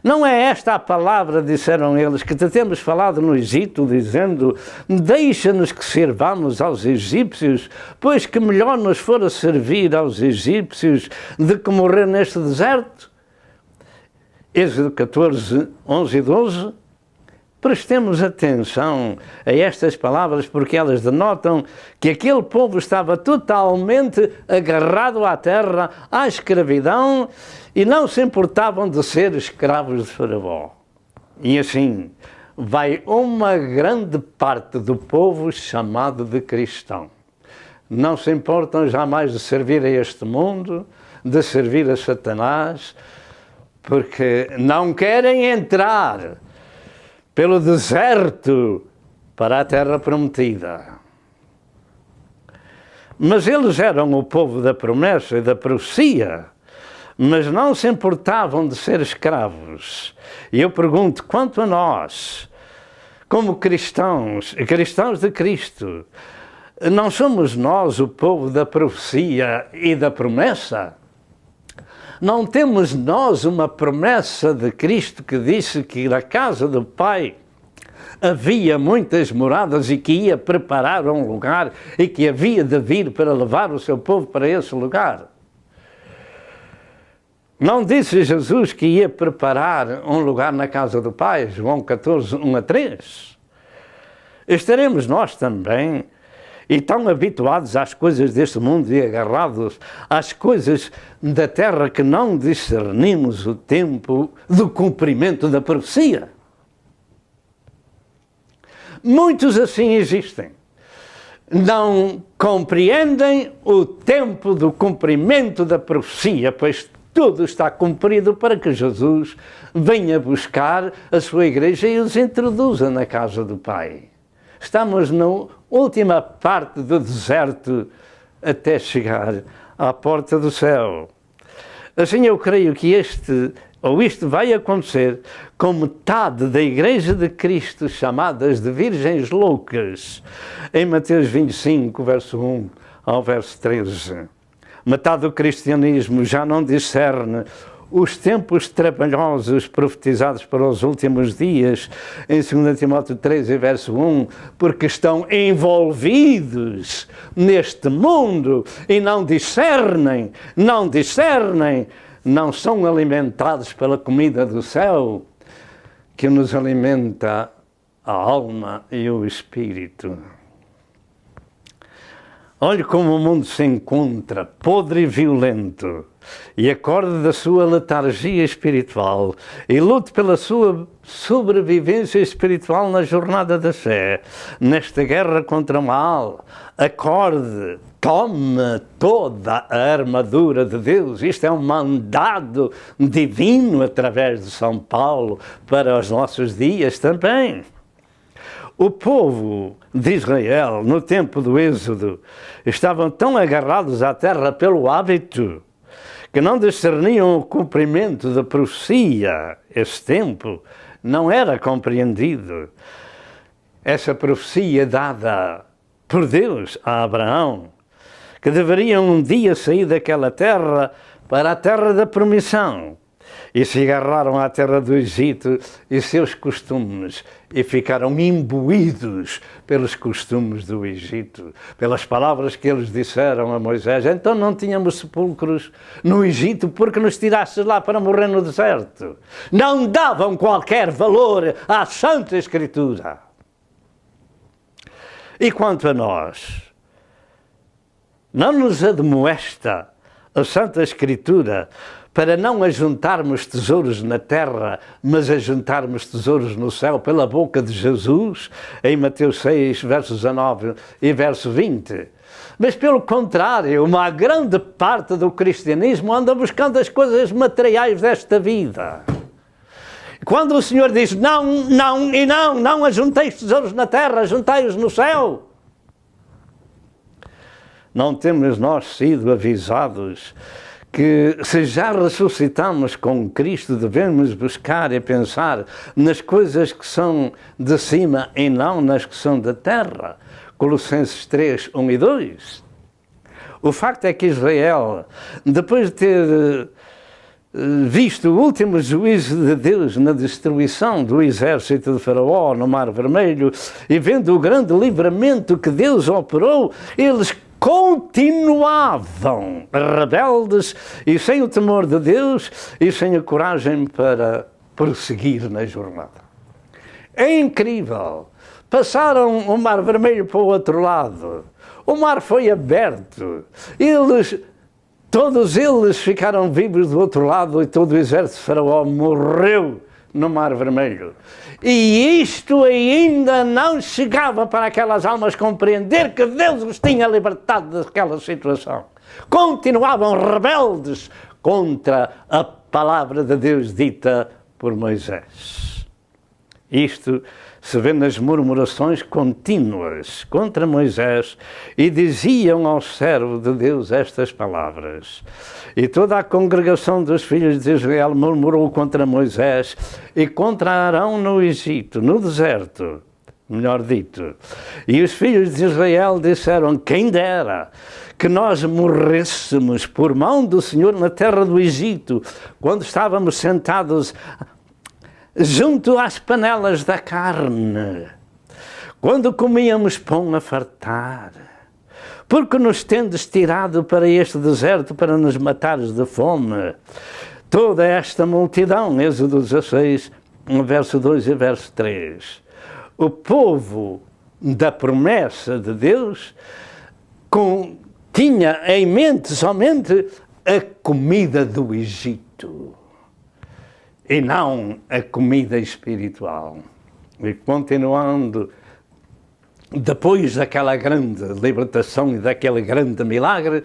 Não é esta a palavra, disseram eles, que te temos falado no Egito, dizendo: deixa-nos que sirvamos aos egípcios, pois que melhor nos fora servir aos egípcios do que morrer neste deserto? Êxodo 14, 11 e 12. Prestemos atenção a estas palavras, porque elas denotam que aquele povo estava totalmente agarrado à terra, à escravidão, e não se importavam de ser escravos de Faraó. E assim vai uma grande parte do povo chamado de cristão. Não se importam jamais de servir a este mundo, de servir a Satanás, porque não querem entrar pelo deserto para a terra prometida. Mas eles eram o povo da promessa e da profecia, mas não se importavam de ser escravos. E eu pergunto, quanto a nós, como cristãos de Cristo, não somos nós o povo da profecia e da promessa? Não temos nós uma promessa de Cristo que disse que na casa do Pai havia muitas moradas e que ia preparar um lugar e que havia de vir para levar o seu povo para esse lugar? Não disse Jesus que ia preparar um lugar na casa do Pai? João 14, 1 a 3. Estaremos nós também e tão habituados às coisas deste mundo e agarrados às coisas da terra que não discernimos o tempo do cumprimento da profecia. Muitos assim existem. não compreendem o tempo do cumprimento da profecia, pois tudo está cumprido para que Jesus venha buscar a sua igreja e os introduza na casa do Pai. Estamos na última parte do deserto até chegar à porta do céu. Assim eu creio que isto vai acontecer com metade da Igreja de Cristo, chamadas de virgens loucas, em Mateus 25, verso 1 ao verso 13. Metade do cristianismo já não discerne os tempos trabalhosos profetizados para os últimos dias, em 2 Timóteo 3, verso 1, porque estão envolvidos neste mundo e não discernem, não são alimentados pela comida do céu, que nos alimenta a alma e o espírito. Olhe como o mundo se encontra, podre e violento, e acorde da sua letargia espiritual e lute pela sua sobrevivência espiritual na jornada da fé, nesta guerra contra o mal. Acorde, tome toda a armadura de Deus. Isto é um mandado divino através de São Paulo para os nossos dias também. O povo de Israel, no tempo do Êxodo, estavam tão agarrados à terra pelo hábito que não discerniam o cumprimento da profecia. Esse tempo não era compreendido. Essa profecia dada por Deus a Abraão, que deveriam um dia sair daquela terra para a terra da promissão. E se agarraram à terra do Egito e seus costumes e ficaram imbuídos pelos costumes do Egito, pelas palavras que eles disseram a Moisés. Então não tínhamos sepulcros no Egito porque nos tirasses lá para morrer no deserto. Não davam qualquer valor à Santa Escritura. E quanto a nós, não nos admoesta a Santa Escritura para não ajuntarmos tesouros na terra, mas ajuntarmos tesouros no céu pela boca de Jesus, em Mateus 6, versos 19 e verso 20. Mas, pelo contrário, uma grande parte do cristianismo anda buscando as coisas materiais desta vida. Quando o Senhor diz não ajunteis tesouros na terra, ajuntai-os no céu. Não temos nós sido avisados que se já ressuscitamos com Cristo, devemos buscar e pensar nas coisas que são de cima e não nas que são da terra. Colossenses 3, 1 e 2. O facto é que Israel, depois de ter visto o último juízo de Deus na destruição do exército de Faraó no Mar Vermelho e vendo o grande livramento que Deus operou, eles continuavam rebeldes e sem o temor de Deus e sem a coragem para prosseguir na jornada. É incrível. Passaram o Mar Vermelho para o outro lado. O mar foi aberto. Todos eles ficaram vivos do outro lado e todo o exército de Faraó morreu no Mar Vermelho. E isto ainda não chegava para aquelas almas compreender que Deus os tinha libertado daquela situação. Continuavam rebeldes contra a palavra de Deus dita por Moisés. Isto se vê nas murmurações contínuas contra Moisés e diziam ao servo de Deus estas palavras. E toda a congregação dos filhos de Israel murmurou contra Moisés e contra Arão no Egito, no deserto, melhor dito. E os filhos de Israel disseram, quem dera que nós morrêssemos por mão do Senhor na terra do Egito, quando estávamos sentados junto às panelas da carne, quando comíamos pão a fartar, porque nos tendes tirado para este deserto para nos matares de fome. Toda esta multidão, Êxodo 16, verso 2 e verso 3. O povo da promessa de Deus tinha em mente somente a comida do Egito e não a comida espiritual. E continuando depois daquela grande libertação e daquele grande milagre,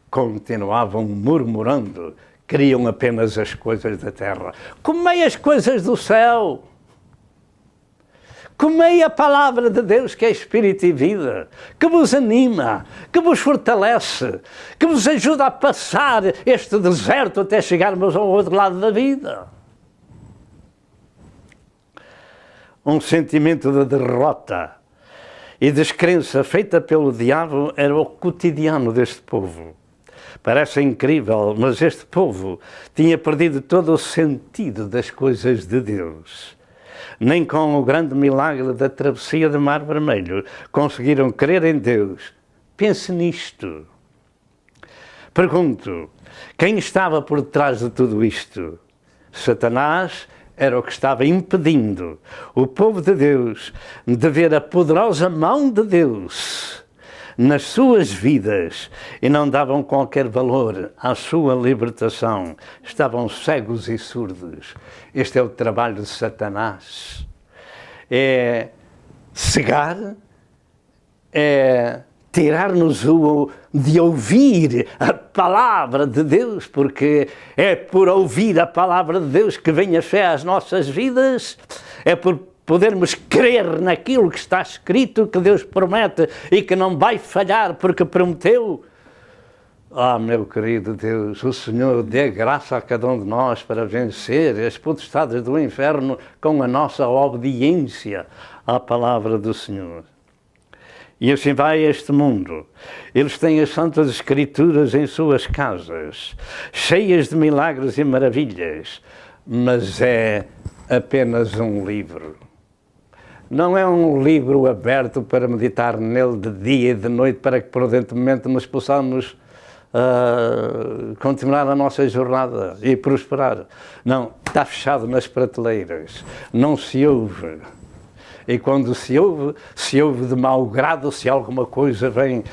continuavam murmurando, queriam apenas as coisas da terra. Comei as coisas do céu. Comei a palavra de Deus, que é Espírito e vida, que vos anima, que vos fortalece, que vos ajuda a passar este deserto até chegarmos ao outro lado da vida. Um sentimento de derrota e descrença feita pelo diabo era o cotidiano deste povo. Parece incrível, mas este povo tinha perdido todo o sentido das coisas de Deus. Nem com o grande milagre da travessia do Mar Vermelho conseguiram crer em Deus. Pense nisto. Pergunto, quem estava por detrás de tudo isto? Satanás era o que estava impedindo o povo de Deus de ver a poderosa mão de Deus nas suas vidas e não davam qualquer valor à sua libertação. Estavam cegos e surdos. Este é o trabalho de Satanás. É cegar, é tirar-nos de ouvir a palavra de Deus, porque é por ouvir a palavra de Deus que vem a fé às nossas vidas, é por podermos crer naquilo que está escrito, que Deus promete e que não vai falhar porque prometeu. Ah, meu querido Deus, o Senhor dê graça a cada um de nós para vencer as potestades do inferno com a nossa obediência à palavra do Senhor. E assim vai este mundo. Eles têm as Santas Escrituras em suas casas, cheias de milagres e maravilhas, mas é apenas um livro. Não é um livro aberto para meditar nele de dia e de noite, para que prudentemente nos possamos continuar a nossa jornada e prosperar. Não, está fechado nas prateleiras, não se ouve. E quando se ouve de mau grado, se alguma coisa vem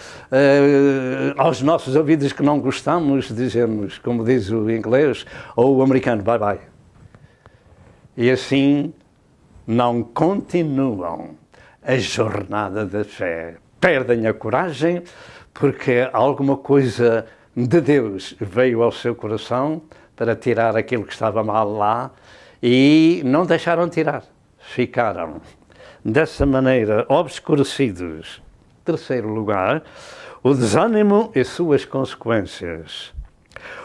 aos nossos ouvidos que não gostamos, dizemos, como diz o inglês ou o americano, bye bye. E assim não continuam a jornada da fé. Perdem a coragem porque alguma coisa de Deus veio ao seu coração para tirar aquilo que estava mal lá e não deixaram tirar. Ficaram dessa maneira obscurecidos. Terceiro lugar, o desânimo e suas consequências.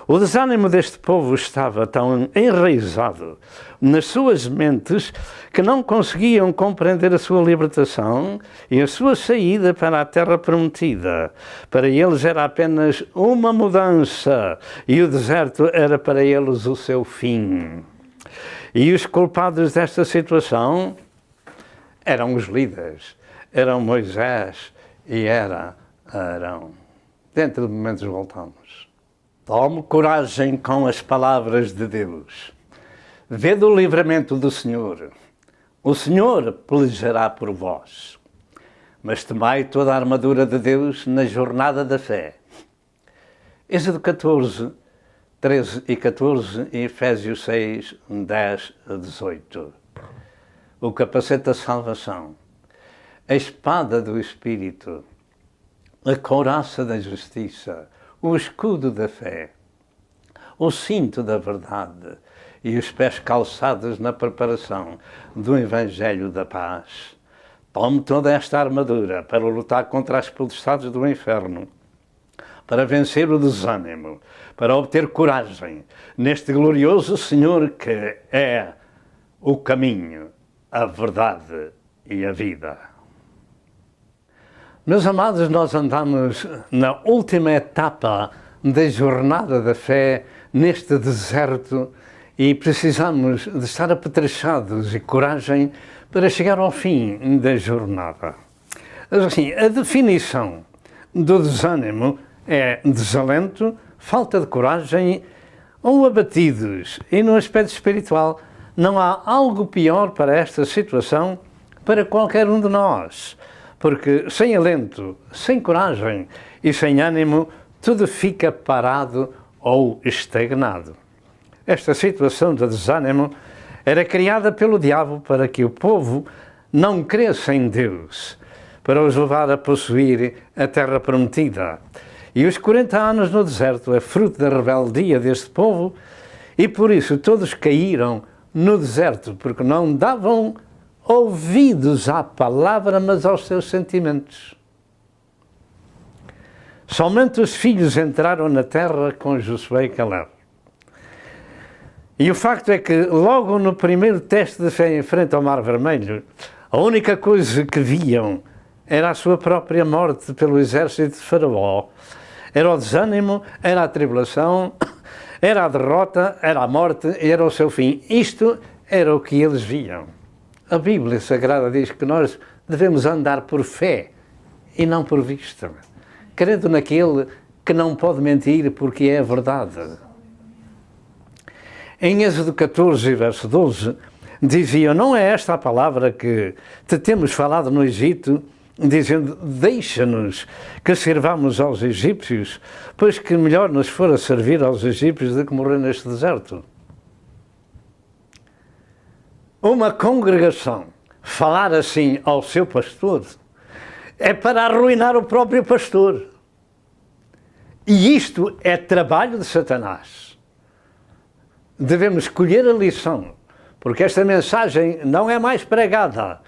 O desânimo deste povo estava tão enraizado nas suas mentes que não conseguiam compreender a sua libertação e a sua saída para a terra prometida. Para eles era apenas uma mudança e o deserto era para eles o seu fim. E os culpados desta situação eram os líderes, eram Moisés e era Arão. Dentro de momentos voltamos. Tome coragem com as palavras de Deus. Vede o livramento do Senhor. O Senhor pelejará por vós. Mas tomai toda a armadura de Deus na jornada da fé. Êxodo 14, 13 e 14 e Efésios 6, 10 a 18. O capacete da salvação, a espada do Espírito, a couraça da justiça, o escudo da fé, o cinto da verdade e os pés calçados na preparação do Evangelho da paz. Tome toda esta armadura para lutar contra as potestades do inferno, para vencer o desânimo, para obter coragem neste glorioso Senhor que é o caminho, a verdade e a vida. Meus amados, nós andamos na última etapa da jornada da fé neste deserto e precisamos de estar apetrechados e coragem para chegar ao fim da jornada. Assim, a definição do desânimo é desalento, falta de coragem ou abatidos. E no aspecto espiritual não há algo pior para esta situação para qualquer um de nós. Porque sem alento, sem coragem e sem ânimo, tudo fica parado ou estagnado. Esta situação de desânimo era criada pelo diabo para que o povo não cresça em Deus, para os levar a possuir a terra prometida. E os 40 anos no deserto é fruto da rebeldia deste povo, e por isso todos caíram no deserto, porque não davam ouvidos à palavra, mas aos seus sentimentos. Somente os filhos entraram na terra com Josué e Caleb. E o facto é que, logo no primeiro teste de fé em frente ao Mar Vermelho, a única coisa que viam era a sua própria morte pelo exército de Faraó. Era o desânimo, era a tribulação, era a derrota, era a morte e era o seu fim. Isto era o que eles viam. A Bíblia Sagrada diz que nós devemos andar por fé e não por vista, crendo naquele que não pode mentir porque é a verdade. Em Êxodo 14, verso 12, dizia: não é esta a palavra que te temos falado no Egito, dizendo, deixa-nos que sirvamos aos egípcios, pois que melhor nos fora servir aos egípcios do que morrer neste deserto. Uma congregação falar assim ao seu pastor é para arruinar o próprio pastor. E isto é trabalho de Satanás. Devemos escolher a lição, porque esta mensagem não é mais pregada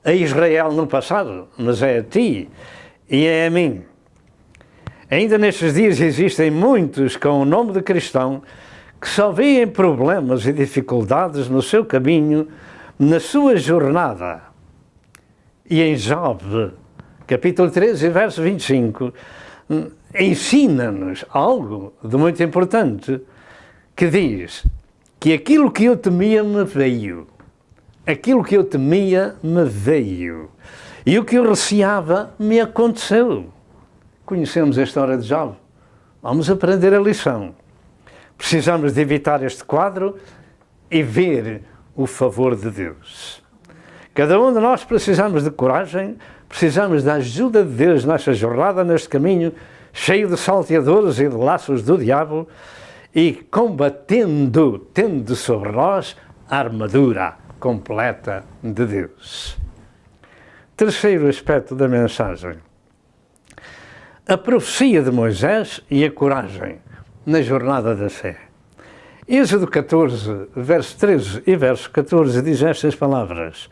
a Israel no passado, mas é a ti e é a mim. Ainda nestes dias existem muitos com o nome de cristão que só veem problemas e dificuldades no seu caminho, na sua jornada. E em Job, capítulo 13, verso 25, ensina-nos algo de muito importante, que diz que aquilo que eu temia me veio. Aquilo que eu temia me veio. E o que eu receava me aconteceu. Conhecemos a história de Job. Vamos aprender a lição. Precisamos de evitar este quadro e ver o favor de Deus. Cada um de nós precisamos de coragem, precisamos da ajuda de Deus nesta jornada, neste caminho cheio de salteadores e de laços do diabo, e combatendo, tendo sobre nós a armadura completa de Deus. Terceiro aspecto da mensagem: a profecia de Moisés e a coragem na jornada da fé. Êxodo 14, verso 13 e verso 14 diz estas palavras: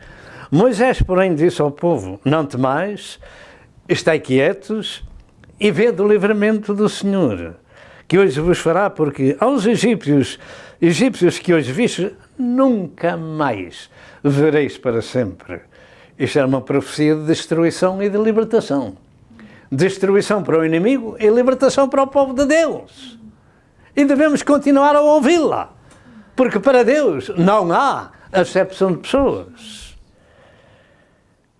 Moisés, porém, disse ao povo: não temais, estai quietos e vede o livramento do Senhor, que hoje vos fará, porque aos egípcios que hoje vistes, nunca mais vereis para sempre. Isto era uma profecia de destruição e de libertação. Destruição para o inimigo e libertação para o povo de Deus. E devemos continuar a ouvi-la, porque para Deus não há acepção de pessoas.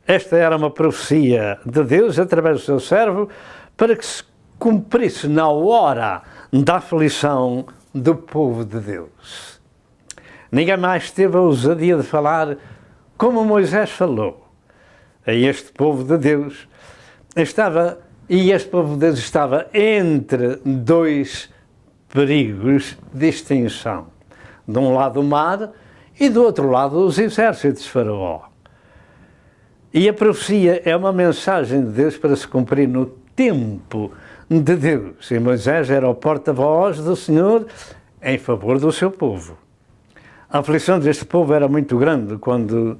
Esta era uma profecia de Deus através do seu servo, para que se cumprisse na hora da aflição do povo de Deus. Ninguém mais teve a ousadia de falar como Moisés falou. A este povo de Deus estava entre dois perigos de extinção. De um lado o mar e do outro lado os exércitos de Faraó. E a profecia é uma mensagem de Deus para se cumprir no tempo de Deus. E Moisés era o porta-voz do Senhor em favor do seu povo. A aflição deste povo era muito grande quando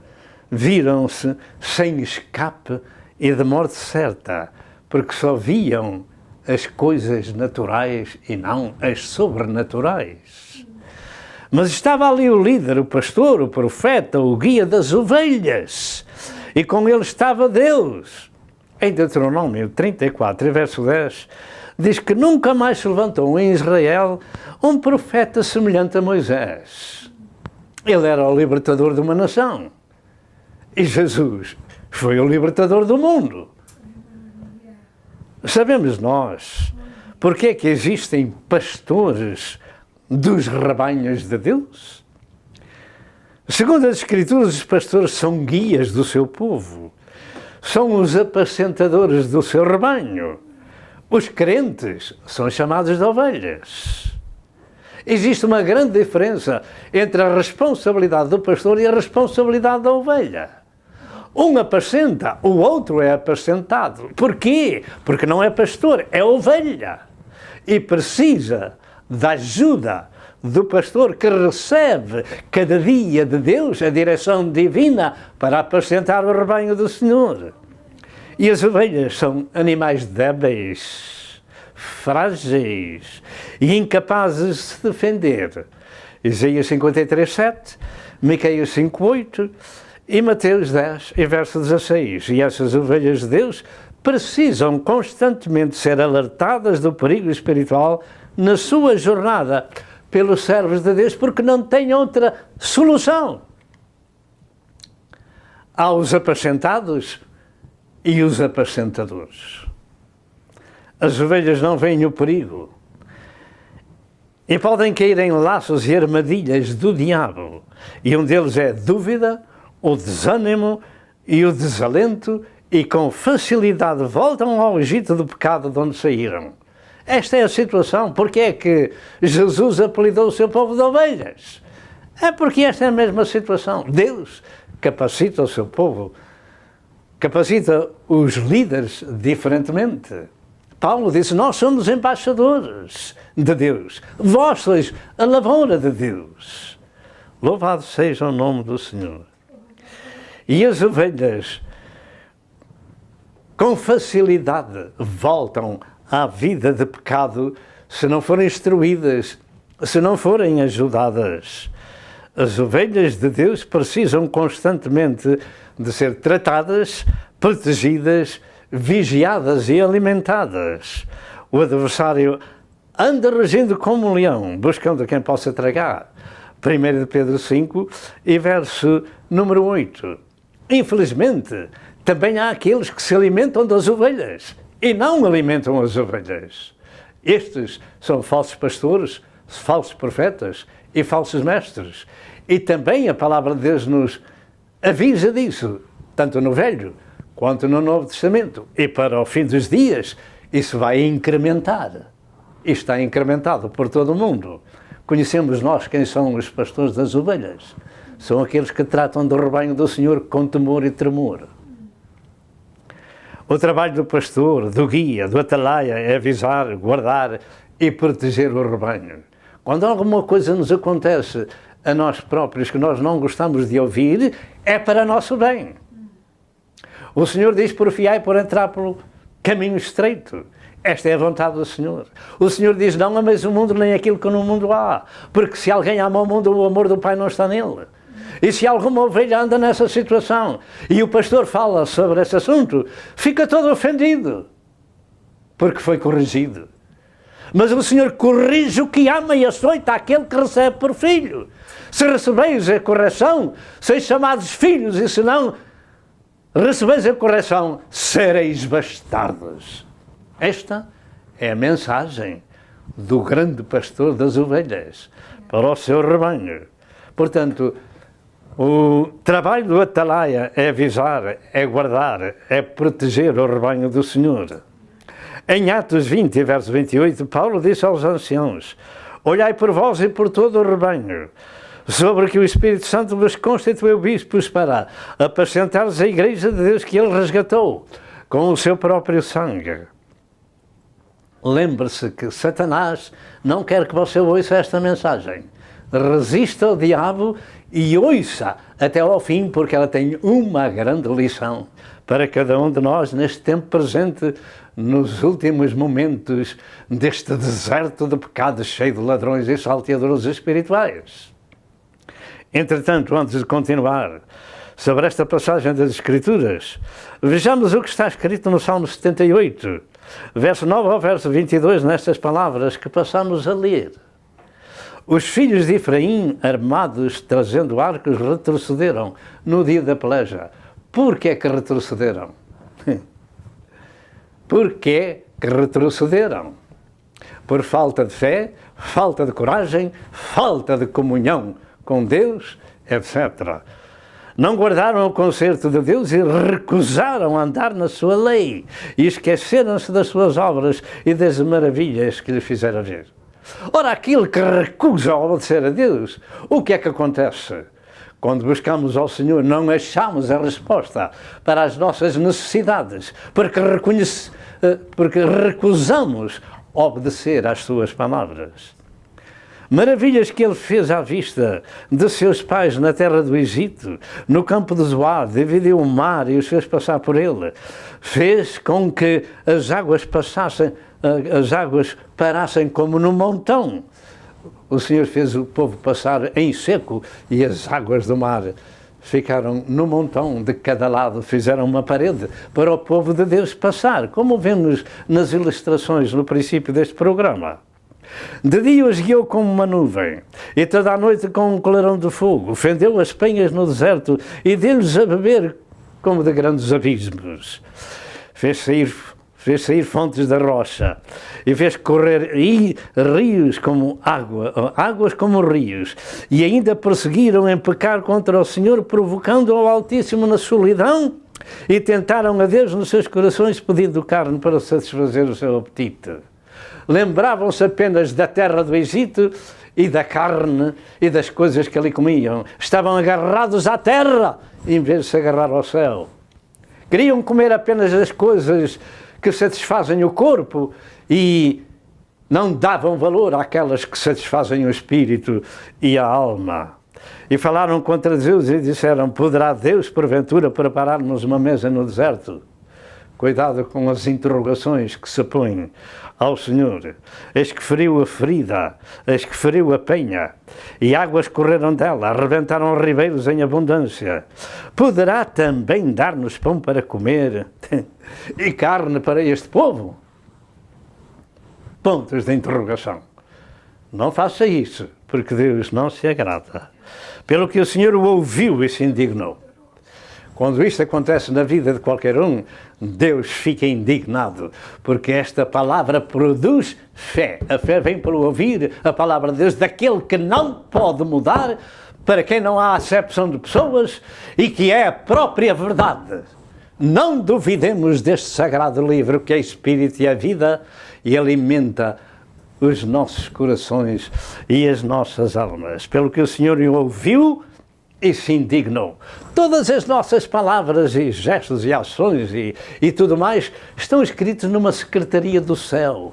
viram-se sem escape e de morte certa, porque só viam as coisas naturais e não as sobrenaturais. Mas estava ali o líder, o pastor, o profeta, o guia das ovelhas, e com ele estava Deus. Em Deuteronômio 34, verso 10, diz que nunca mais se levantou em Israel um profeta semelhante a Moisés. Ele era o libertador de uma nação. E Jesus foi o libertador do mundo. Sabemos nós porque é que existem pastores dos rebanhos de Deus? Segundo as Escrituras, os pastores são guias do seu povo. São os apacentadores do seu rebanho. Os crentes são chamados de ovelhas. Existe uma grande diferença entre a responsabilidade do pastor e a responsabilidade da ovelha. Um apacenta, o outro é apacentado. Porquê? Porque não é pastor, é ovelha. E precisa da ajuda do pastor que recebe cada dia de Deus a direção divina para apacentar o rebanho do Senhor. E as ovelhas são animais débeis, frágeis e incapazes de se defender. Isaías 53:7, Miqueias 5:8 e Mateus 10, e verso 16. E essas ovelhas de Deus precisam constantemente ser alertadas do perigo espiritual na sua jornada pelos servos de Deus, porque não têm outra solução. Há os apacentados e os apacentadores. As ovelhas não veem o perigo e podem cair em laços e armadilhas do diabo. E um deles é a dúvida, o desânimo e o desalento, e com facilidade voltam ao Egito do pecado de onde saíram. Esta é a situação. Porque é que Jesus apelidou o seu povo de ovelhas? É porque esta é a mesma situação. Deus capacita o seu povo, capacita os líderes diferentemente. Paulo disse: nós somos embaixadores de Deus, vós sois a lavoura de Deus. Louvado seja o nome do Senhor. E as ovelhas, com facilidade, voltam à vida de pecado se não forem instruídas, se não forem ajudadas. As ovelhas de Deus precisam constantemente de ser tratadas, protegidas, vigiadas e alimentadas. O adversário anda rugindo como um leão, buscando quem possa tragar. 1 Pedro 5 e verso número 8. Infelizmente, também há aqueles que se alimentam das ovelhas e não alimentam as ovelhas. Estes são falsos pastores, falsos profetas e falsos mestres. E também a palavra de Deus nos avisa disso, tanto no Velho quanto no Novo Testamento. E para o fim dos dias, isso vai incrementar. E está incrementado por todo o mundo. Conhecemos nós quem são os pastores das ovelhas. São aqueles que tratam do rebanho do Senhor com temor e tremor. O trabalho do pastor, do guia, do atalaia é avisar, guardar e proteger o rebanho. Quando alguma coisa nos acontece a nós próprios que nós não gostamos de ouvir, é para nosso bem. O Senhor diz: porfiai por entrar pelo caminho estreito. Esta é a vontade do Senhor. O Senhor diz: não ameis o mundo nem aquilo que no mundo há, porque se alguém ama o mundo, o amor do Pai não está nele. E se alguma ovelha anda nessa situação e o pastor fala sobre esse assunto, fica todo ofendido, porque foi corrigido. Mas o Senhor corrige o que ama e açoita aquele que recebe por filho. Se recebeis a correção, sois chamados filhos, e se não recebeis a correção, sereis bastardos. Esta é a mensagem do grande pastor das ovelhas para o seu rebanho. Portanto, o trabalho do atalaia é avisar, é guardar, é proteger o rebanho do Senhor. Em Atos 20, verso 28, Paulo disse aos anciãos: olhai por vós e por todo o rebanho, sobre que o Espírito Santo vos constituiu bispos para apacentares a igreja de Deus que ele resgatou com o seu próprio sangue. Lembre-se que Satanás não quer que você ouça esta mensagem. Resista ao diabo e ouça até ao fim, porque ela tem uma grande lição para cada um de nós neste tempo presente, nos últimos momentos deste deserto de pecados cheio de ladrões e salteadores espirituais. Entretanto, antes de continuar sobre esta passagem das Escrituras, vejamos o que está escrito no Salmo 78, verso 9 ao verso 22, nestas palavras que passamos a ler. Os filhos de Efraim, armados, trazendo arcos, retrocederam no dia da peleja. Por que é que retrocederam? Por que que retrocederam? Por falta de fé, falta de coragem, falta de comunhão com Deus, etc. Não guardaram o concerto de Deus e recusaram andar na sua lei e esqueceram-se das suas obras e das maravilhas que lhe fizeram ver. Ora, aquele que recusa obedecer a Deus, o que é que acontece? Quando buscamos ao Senhor, não achamos a resposta para as nossas necessidades, porque recusamos obedecer às suas palavras. Maravilhas que ele fez à vista de seus pais na terra do Egito, no campo de Zoar, dividiu o mar e os fez passar por ele. Fez com que as águas parassem como num montão. O Senhor fez o povo passar em seco e as águas do mar ficaram no montão de cada lado, fizeram uma parede para o povo de Deus passar, como vemos nas ilustrações no princípio deste programa. De dia os guiou como uma nuvem, e toda a noite com um clarão de fogo, fendeu as penhas no deserto e deu-lhes a beber como de grandes abismos. Fez sair fontes da rocha e fez correr rios como águas como rios, e ainda prosseguiram em pecar contra o Senhor, provocando ao Altíssimo na solidão, e tentaram a Deus nos seus corações, pedindo carne para satisfazer o seu apetite. Lembravam-se apenas da terra do Egito e da carne e das coisas que ali comiam. Estavam agarrados à terra em vez de se agarrar ao céu. Queriam comer apenas as coisas que satisfazem o corpo e não davam valor àquelas que satisfazem o espírito e a alma. E falaram contra Deus e disseram: poderá Deus porventura preparar-nos uma mesa no deserto? Cuidado com as interrogações que se põem ao Senhor. Eis que feriu a ferida, eis que feriu a penha, e águas correram dela, arrebentaram ribeiros em abundância. Poderá também dar-nos pão para comer e carne para este povo? Pontos de interrogação. Não faça isso, porque Deus não se agrada. Pelo que o Senhor o ouviu e se indignou. Quando isto acontece na vida de qualquer um, Deus fica indignado, porque esta palavra produz fé. A fé vem pelo ouvir a palavra de Deus, daquele que não pode mudar, para quem não há acepção de pessoas, e que é a própria verdade. Não duvidemos deste sagrado livro, que é Espírito e a vida, e alimenta os nossos corações e as nossas almas. Pelo que o Senhor o ouviu e se indignou. Todas as nossas palavras e gestos e ações e tudo mais estão escritos numa secretaria do céu.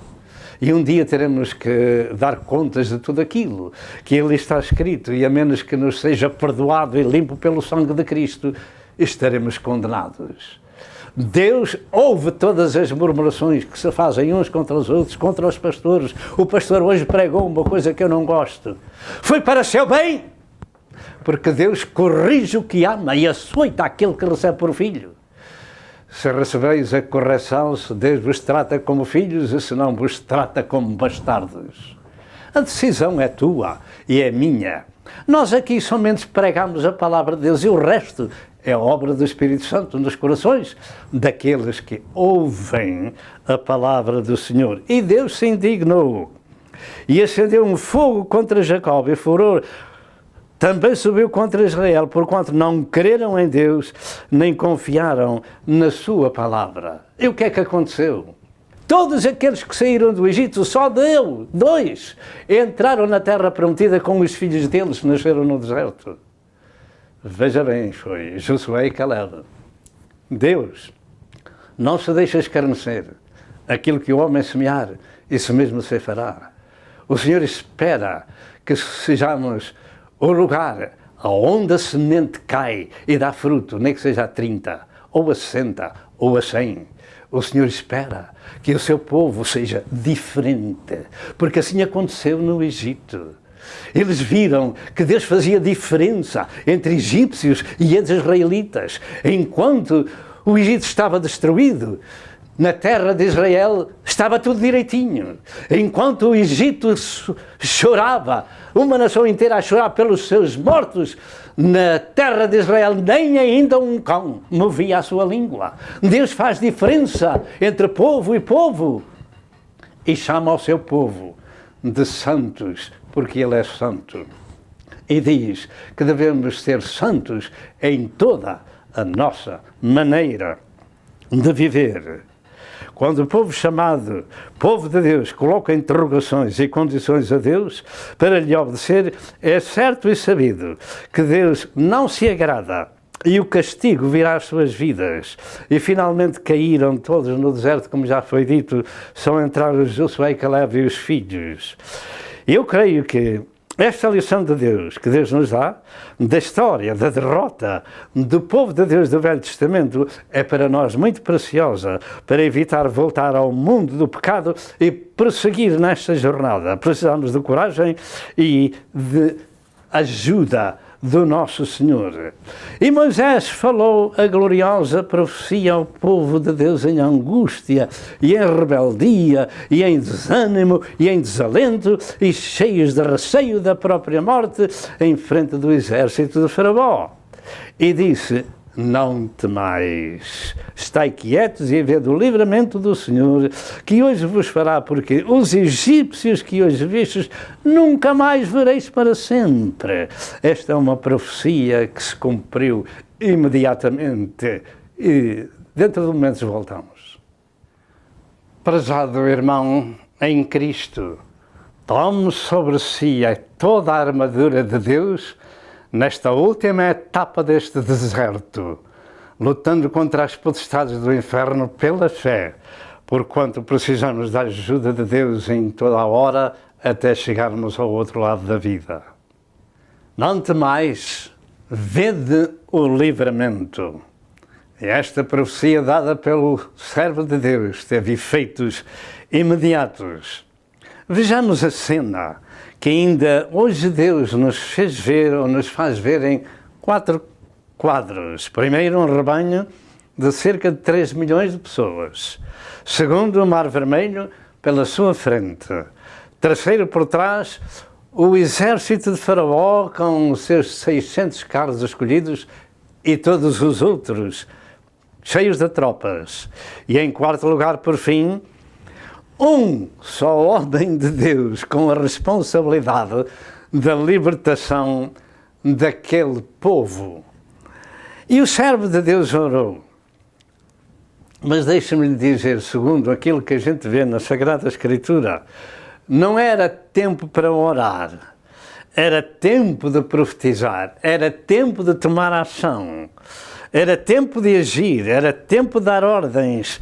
E um dia teremos que dar contas de tudo aquilo que ali está escrito, e a menos que nos seja perdoado e limpo pelo sangue de Cristo, estaremos condenados. Deus ouve todas as murmurações que se fazem uns contra os outros, contra os pastores. O pastor hoje pregou uma coisa que eu não gosto. Foi para seu bem, porque Deus corrige o que ama e açoita aquele que recebe por filho. Se recebeis a correção, se Deus vos trata como filhos, e se não vos trata como bastardos. A decisão é tua e é minha. Nós aqui somente pregamos a palavra de Deus, e o resto é obra do Espírito Santo nos corações daqueles que ouvem a palavra do Senhor. E Deus se indignou e acendeu um fogo contra Jacó e furor também subiu contra Israel, porquanto não creram em Deus, nem confiaram na sua palavra. E o que é que aconteceu? Todos aqueles que saíram do Egito, só dois, entraram na terra prometida com os filhos deles, nasceram no deserto. Veja bem, foi Josué e Caleb. Deus não se deixa escarnecer. Aquilo que o homem semear, isso mesmo se fará. O Senhor espera que sejamos o lugar onde a semente cai e dá fruto, nem que seja a 30, ou a 60, ou a 100. O Senhor espera que o seu povo seja diferente, porque assim aconteceu no Egito. Eles viram que Deus fazia diferença entre egípcios e israelitas. Enquanto o Egito estava destruído, na terra de Israel estava tudo direitinho. Enquanto o Egito chorava, uma nação inteira a chorar pelos seus mortos, na terra de Israel nem ainda um cão movia a sua língua. Deus faz diferença entre povo e povo e chama o seu povo de santos, porque Ele é santo. E diz que devemos ser santos em toda a nossa maneira de viver. Quando o povo chamado povo de Deus coloca interrogações e condições a Deus para lhe obedecer, é certo e sabido que Deus não se agrada e o castigo virá às suas vidas. E finalmente caíram todos no deserto, como já foi dito, só entraram Josué e Caleb e os filhos. Eu creio que esta lição de Deus, que Deus nos dá, da história, da derrota do povo de Deus do Velho Testamento, é para nós muito preciosa, para evitar voltar ao mundo do pecado e prosseguir nesta jornada. Precisamos de coragem e de ajuda do nosso Senhor. E Moisés falou a gloriosa profecia ao povo de Deus em angústia e em rebeldia e em desânimo e em desalento e cheios de receio da própria morte em frente do exército de Faraó. E disse: não temais, estai quietos e vede o livramento do Senhor, que hoje vos fará, porque os egípcios que hoje vistes, nunca mais vereis para sempre. Esta é uma profecia que se cumpriu imediatamente e dentro de momentos voltamos. Prezado irmão em Cristo, tome sobre si toda a armadura de Deus nesta última etapa deste deserto, lutando contra as potestades do inferno pela fé, porquanto precisamos da ajuda de Deus em toda a hora até chegarmos ao outro lado da vida. Não temais, vede o livramento. E esta profecia dada pelo servo de Deus teve efeitos imediatos. Vejamos a cena que ainda hoje Deus nos fez ver, ou nos faz ver, em 4 quadros. Primeiro, um rebanho de cerca de 3 milhões de pessoas. Segundo, o Mar Vermelho pela sua frente. Terceiro, por trás, o exército de Faraó com os seus 600 carros escolhidos e todos os outros cheios de tropas. E em quarto lugar, por fim, um só homem de Deus com a responsabilidade da libertação daquele povo. E o servo de Deus orou. Mas deixe-me lhe dizer, segundo aquilo que a gente vê na Sagrada Escritura, não era tempo para orar, era tempo de profetizar, era tempo de tomar ação, era tempo de agir, era tempo de dar ordens.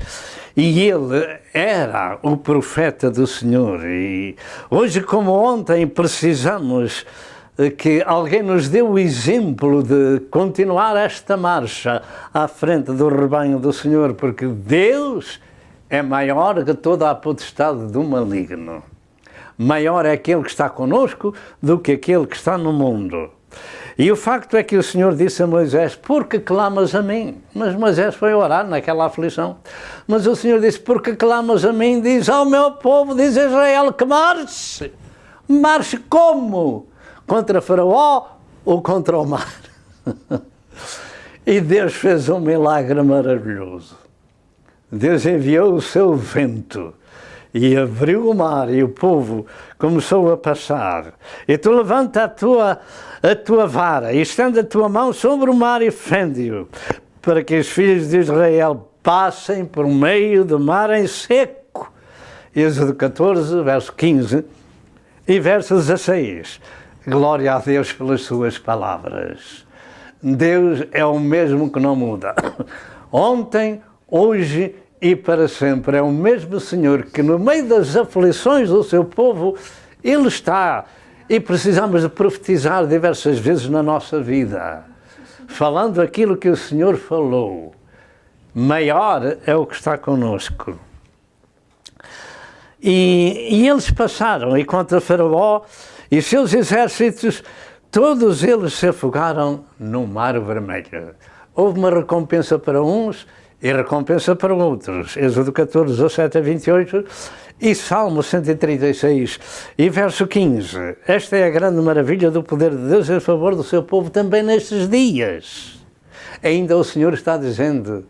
E ele era o profeta do Senhor. E hoje, como ontem, precisamos que alguém nos dê o exemplo de continuar esta marcha à frente do rebanho do Senhor, porque Deus é maior que toda a potestade do maligno. Maior é aquele que está conosco do que aquele que está no mundo. E o facto é que o Senhor disse a Moisés: por que clamas a mim? Mas Moisés foi orar naquela aflição. Mas o Senhor disse: por que clamas a mim? Diz ao meu povo, diz a Israel, que marche. Marche como? Contra Faraó ou contra o mar? E Deus fez um milagre maravilhoso. Deus enviou o seu vento e abriu o mar, e o povo começou a passar. E tu levanta a tua vara e estende a tua mão sobre o mar e fende-o, para que os filhos de Israel passem por meio do mar em seco. Êxodo 14, verso 15 e verso 16. Glória a Deus pelas suas palavras. Deus é o mesmo que não muda. Ontem, hoje e para sempre. É o mesmo Senhor que no meio das aflições do seu povo, Ele está. E precisamos de profetizar diversas vezes na nossa vida, falando aquilo que o Senhor falou. Maior é o que está conosco. E eles passaram, e contra Faraó e seus exércitos, todos eles se afogaram no Mar Vermelho. Houve uma recompensa para uns e recompensa para outros. Êxodo 14, 17 a 28 e Salmo 136 e verso 15. Esta é a grande maravilha do poder de Deus em favor do seu povo também nestes dias. Ainda o Senhor está dizendo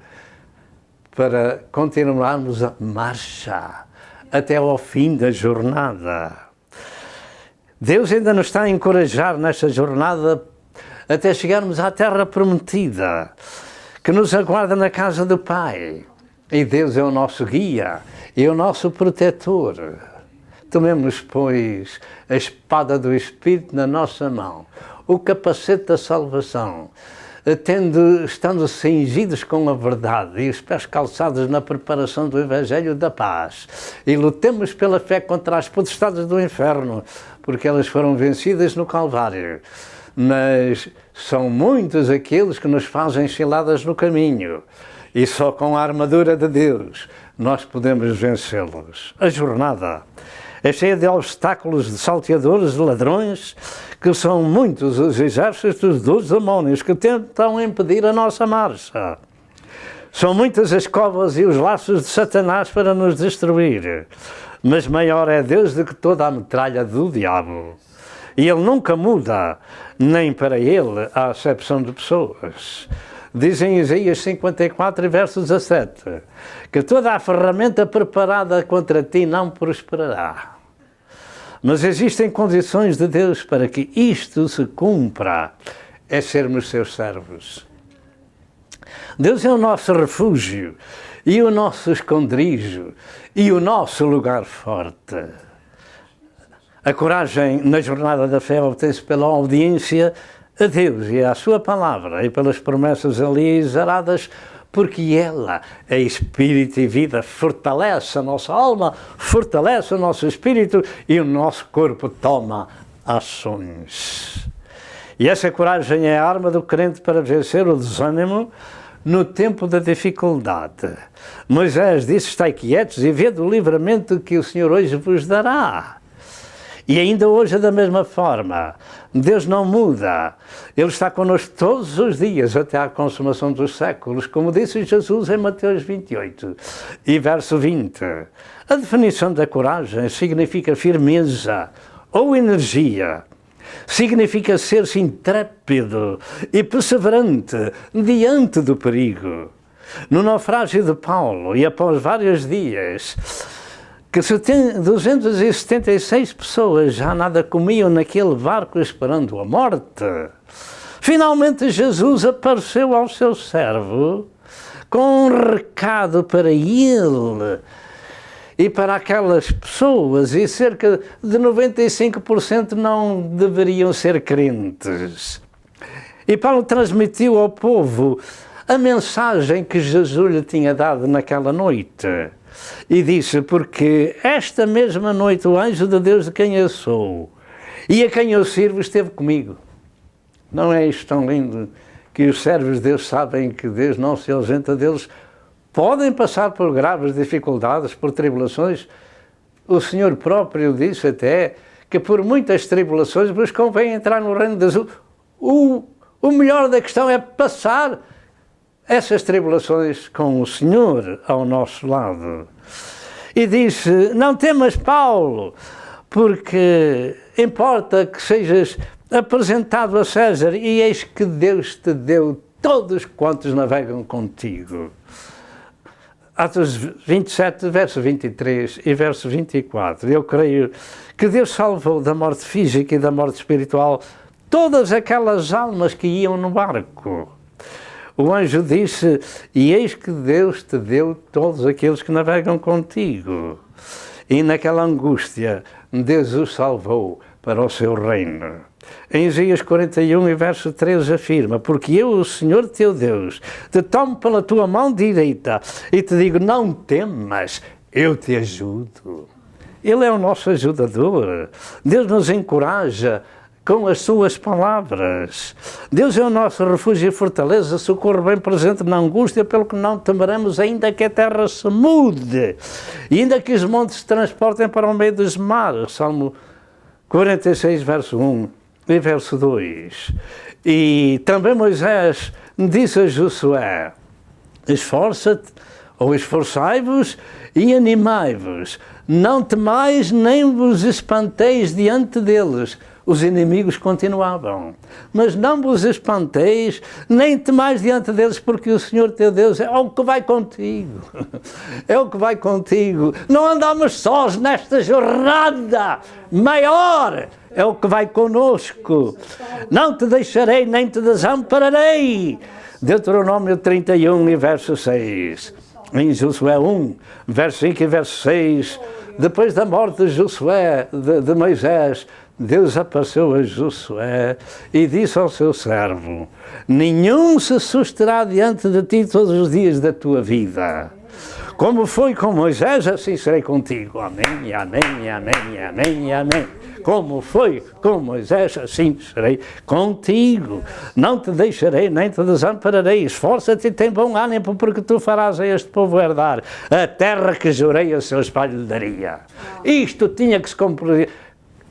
para continuarmos a marcha até ao fim da jornada. Deus ainda nos está a encorajar nesta jornada até chegarmos à terra prometida, que nos aguarda na casa do Pai. E Deus é o nosso guia, é o nosso protetor. Tomemos, pois, a espada do Espírito na nossa mão, o capacete da salvação, estando cingidos com a verdade e os pés calçados na preparação do Evangelho da paz. E lutemos pela fé contra as potestades do inferno, porque elas foram vencidas no Calvário. Mas são muitos aqueles que nos fazem ciladas no caminho. E só com a armadura de Deus nós podemos vencê-los. A jornada é cheia de obstáculos, de salteadores, de ladrões, que são muitos os exércitos dos demónios que tentam impedir a nossa marcha. São muitas as covas e os laços de Satanás para nos destruir, mas maior é Deus do que toda a metralha do diabo. E ele nunca muda, nem para ele há acepção de pessoas. Diz em Isaías 54, verso 17, que toda a ferramenta preparada contra ti não prosperará. Mas existem condições de Deus para que isto se cumpra, é sermos seus servos. Deus é o nosso refúgio, e o nosso esconderijo, e o nosso lugar forte. A coragem na jornada da fé obtém-se pela obediência a Deus e à sua palavra, e pelas promessas ali exaradas, porque ela é espírito e vida, fortalece a nossa alma, fortalece o nosso espírito e o nosso corpo toma ações. E essa coragem é a arma do crente para vencer o desânimo no tempo da dificuldade. Moisés disse: estai quietos e vede o livramento que o Senhor hoje vos dará. E ainda hoje, da mesma forma, Deus não muda. Ele está connosco todos os dias, até à consumação dos séculos, como disse Jesus em Mateus 28 e verso 20. A definição da coragem significa firmeza ou energia. Significa ser-se intrépido e perseverante diante do perigo. No naufrágio de Paulo, e após vários dias, que 276 pessoas já nada comiam naquele barco esperando a morte, finalmente Jesus apareceu ao seu servo com um recado para ele e para aquelas pessoas, e cerca de 95% não deveriam ser crentes. E Paulo transmitiu ao povo a mensagem que Jesus lhe tinha dado naquela noite. E disse: porque esta mesma noite o anjo de Deus de quem eu sou e a quem eu sirvo esteve comigo. Não é isto tão lindo que os servos de Deus sabem que Deus não se ausenta deles? Podem passar por graves dificuldades, por tribulações. O Senhor próprio disse até que por muitas tribulações vos convém entrar no reino de Deus. O melhor da questão é passar essas tribulações com o Senhor ao nosso lado. E disse: não temas, Paulo, porque importa que sejas apresentado a César, e eis que Deus te deu todos quantos navegam contigo. Atos 27, verso 23 e verso 24. Eu creio que Deus salvou da morte física e da morte espiritual todas aquelas almas que iam no barco. O anjo disse: e eis que Deus te deu todos aqueles que navegam contigo. E naquela angústia, Deus os salvou para o seu reino. Em Isaías 41 e verso 13 afirma: porque eu, o Senhor teu Deus, te tomo pela tua mão direita e te digo: não temas, eu te ajudo. Ele é o nosso ajudador. Deus nos encoraja com as suas palavras. Deus é o nosso refúgio e fortaleza, socorro bem presente na angústia, pelo que não temeremos, ainda que a terra se mude, e ainda que os montes se transportem para o meio dos mares. Salmo 46, verso 1 e verso 2. E também Moisés disse a Josué: esforça-te, ou esforçai-vos e animai-vos, não temais nem vos espanteis diante deles. Os inimigos continuavam: mas não vos espanteis, nem temais diante deles, porque o Senhor teu Deus é o que vai contigo. É o que vai contigo. Não andamos sós nesta jornada. Maior é o que vai conosco. Não te deixarei, nem te desampararei. Deuteronômio 31 e verso 6. em Josué 1, verso 5 e verso 6, depois da morte de Josué, de Moisés, Deus apareceu a Josué e disse ao seu servo: nenhum se susterá diante de ti todos os dias da tua vida. Como foi com Moisés, assim serei contigo. Amém, amém, amém, amém, amém. Como foi com Moisés, assim serei contigo. Não te deixarei, nem te desampararei. Esforça-te e tem bom ânimo, porque tu farás a este povo herdar a terra que jurei a seus pais lhe daria. Isto tinha que se cumprir,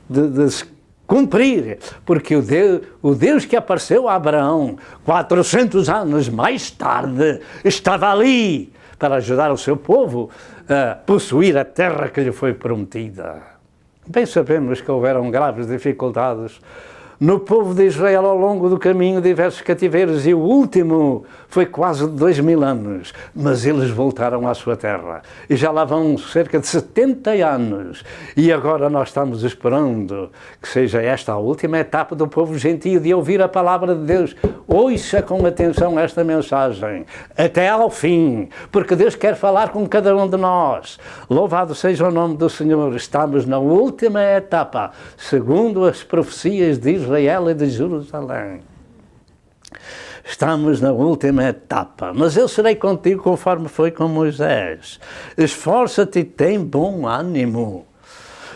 de se cumprir, porque o Deus que apareceu a Abraão 400 anos mais tarde estava ali para ajudar o seu povo a possuir a terra que lhe foi prometida. Bem sabemos que houveram graves dificuldades no povo de Israel ao longo do caminho, diversos cativeiros, e o último foi quase 2000 anos, mas eles voltaram à sua terra, e já lá vão cerca de 70 anos, e agora nós estamos esperando que seja esta a última etapa do povo gentio de ouvir a palavra de Deus. Ouça com atenção esta mensagem, até ao fim, porque Deus quer falar com cada um de nós. Louvado seja o nome do Senhor. Estamos na última etapa, segundo as profecias de Israel e de Jerusalém. Estamos na última etapa, mas eu serei contigo conforme foi com Moisés. Esforça-te e tem bom ânimo.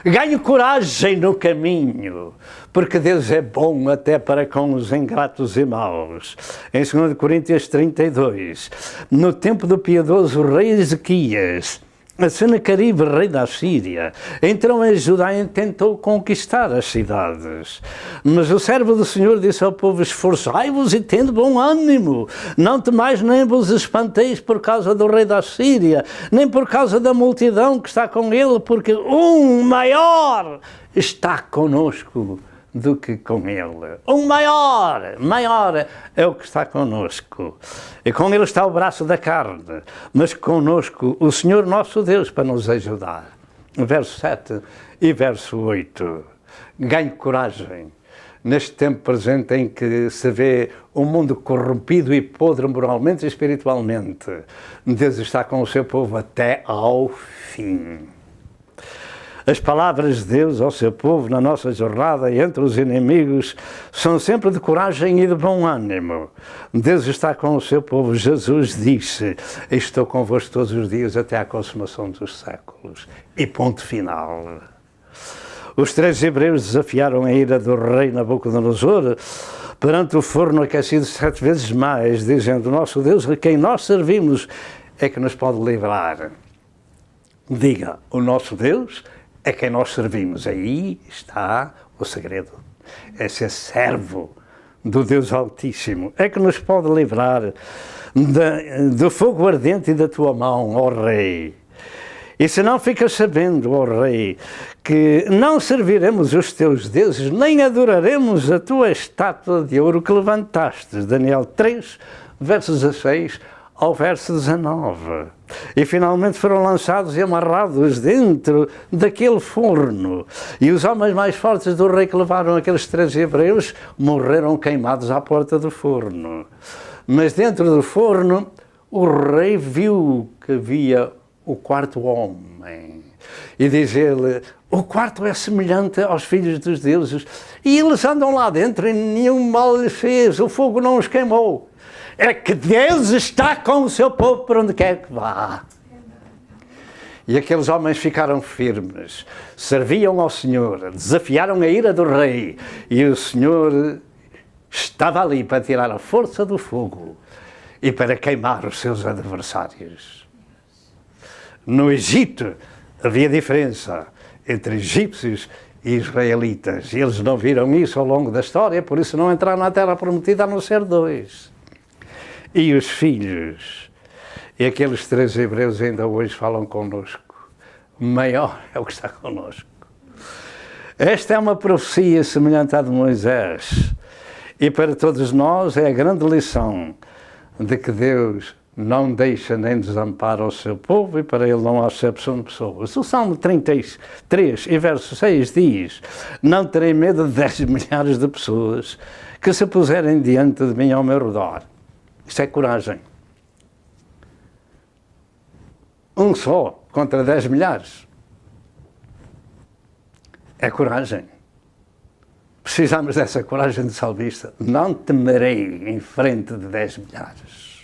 Ganhe coragem no caminho, porque Deus é bom até para com os ingratos e maus. Em 2 Coríntios 32, no tempo do piedoso rei Ezequias, a Senaqueribe, rei da Síria, entrou em Judá e tentou conquistar as cidades. Mas o servo do Senhor disse ao povo: esforçai-vos e tende bom ânimo. Não temais nem vos espanteis por causa do rei da Síria, nem por causa da multidão que está com ele, porque um maior está conosco do que com ele. Um maior é o que está conosco. E com ele está o braço da carne, mas conosco o Senhor nosso Deus para nos ajudar. Verso 7 e verso 8. Ganhe coragem. Neste tempo presente em que se vê um mundo corrompido e podre moralmente e espiritualmente, Deus está com o seu povo até ao fim. As palavras de Deus ao seu povo na nossa jornada entre os inimigos são sempre de coragem e de bom ânimo. Deus está com o seu povo. Jesus disse: estou convosco todos os dias até à consumação dos séculos. E ponto final. Os 3 hebreus desafiaram a ira do rei Nabucodonosor perante o forno aquecido 7 vezes mais, dizendo: nosso Deus, a quem nós servimos, é que nos pode livrar. Diga: o nosso Deus é quem nós servimos. Aí está o segredo. É ser servo do Deus Altíssimo. É que nos pode livrar do fogo ardente e da tua mão, ó Rei. E se não ficas sabendo, ó Rei, que não serviremos os teus deuses, nem adoraremos a tua estátua de ouro que levantaste. Daniel 3, versos 16 ao verso 19. E finalmente foram lançados e amarrados dentro daquele forno. E os homens mais fortes do rei que levaram aqueles 3 hebreus morreram queimados à porta do forno. Mas dentro do forno o rei viu que havia o 4º homem. E diz ele: o 4º é semelhante aos filhos dos deuses. E eles andam lá dentro e nenhum mal lhes fez, o fogo não os queimou. É que Deus está com o seu povo por onde quer que vá. E aqueles homens ficaram firmes, serviam ao Senhor, desafiaram a ira do rei, e o Senhor estava ali para tirar a força do fogo e para queimar os seus adversários. No Egito havia diferença entre egípcios e israelitas, e eles não viram isso ao longo da história, por isso não entraram na terra prometida a não ser 2. E os filhos, e aqueles 3 hebreus ainda hoje falam connosco. Maior é o que está connosco. Esta é uma profecia semelhante à de Moisés. E para todos nós é a grande lição de que Deus não deixa nem desampara o seu povo, e para ele não há exceção de pessoas. O Salmo 33 e verso 6 diz: não terei medo de 10 milhares de pessoas que se puserem diante de mim ao meu redor. Isto é coragem. Um só contra 10 milhares. É coragem. Precisamos dessa coragem de salvista. Não temerei em frente de 10 milhares.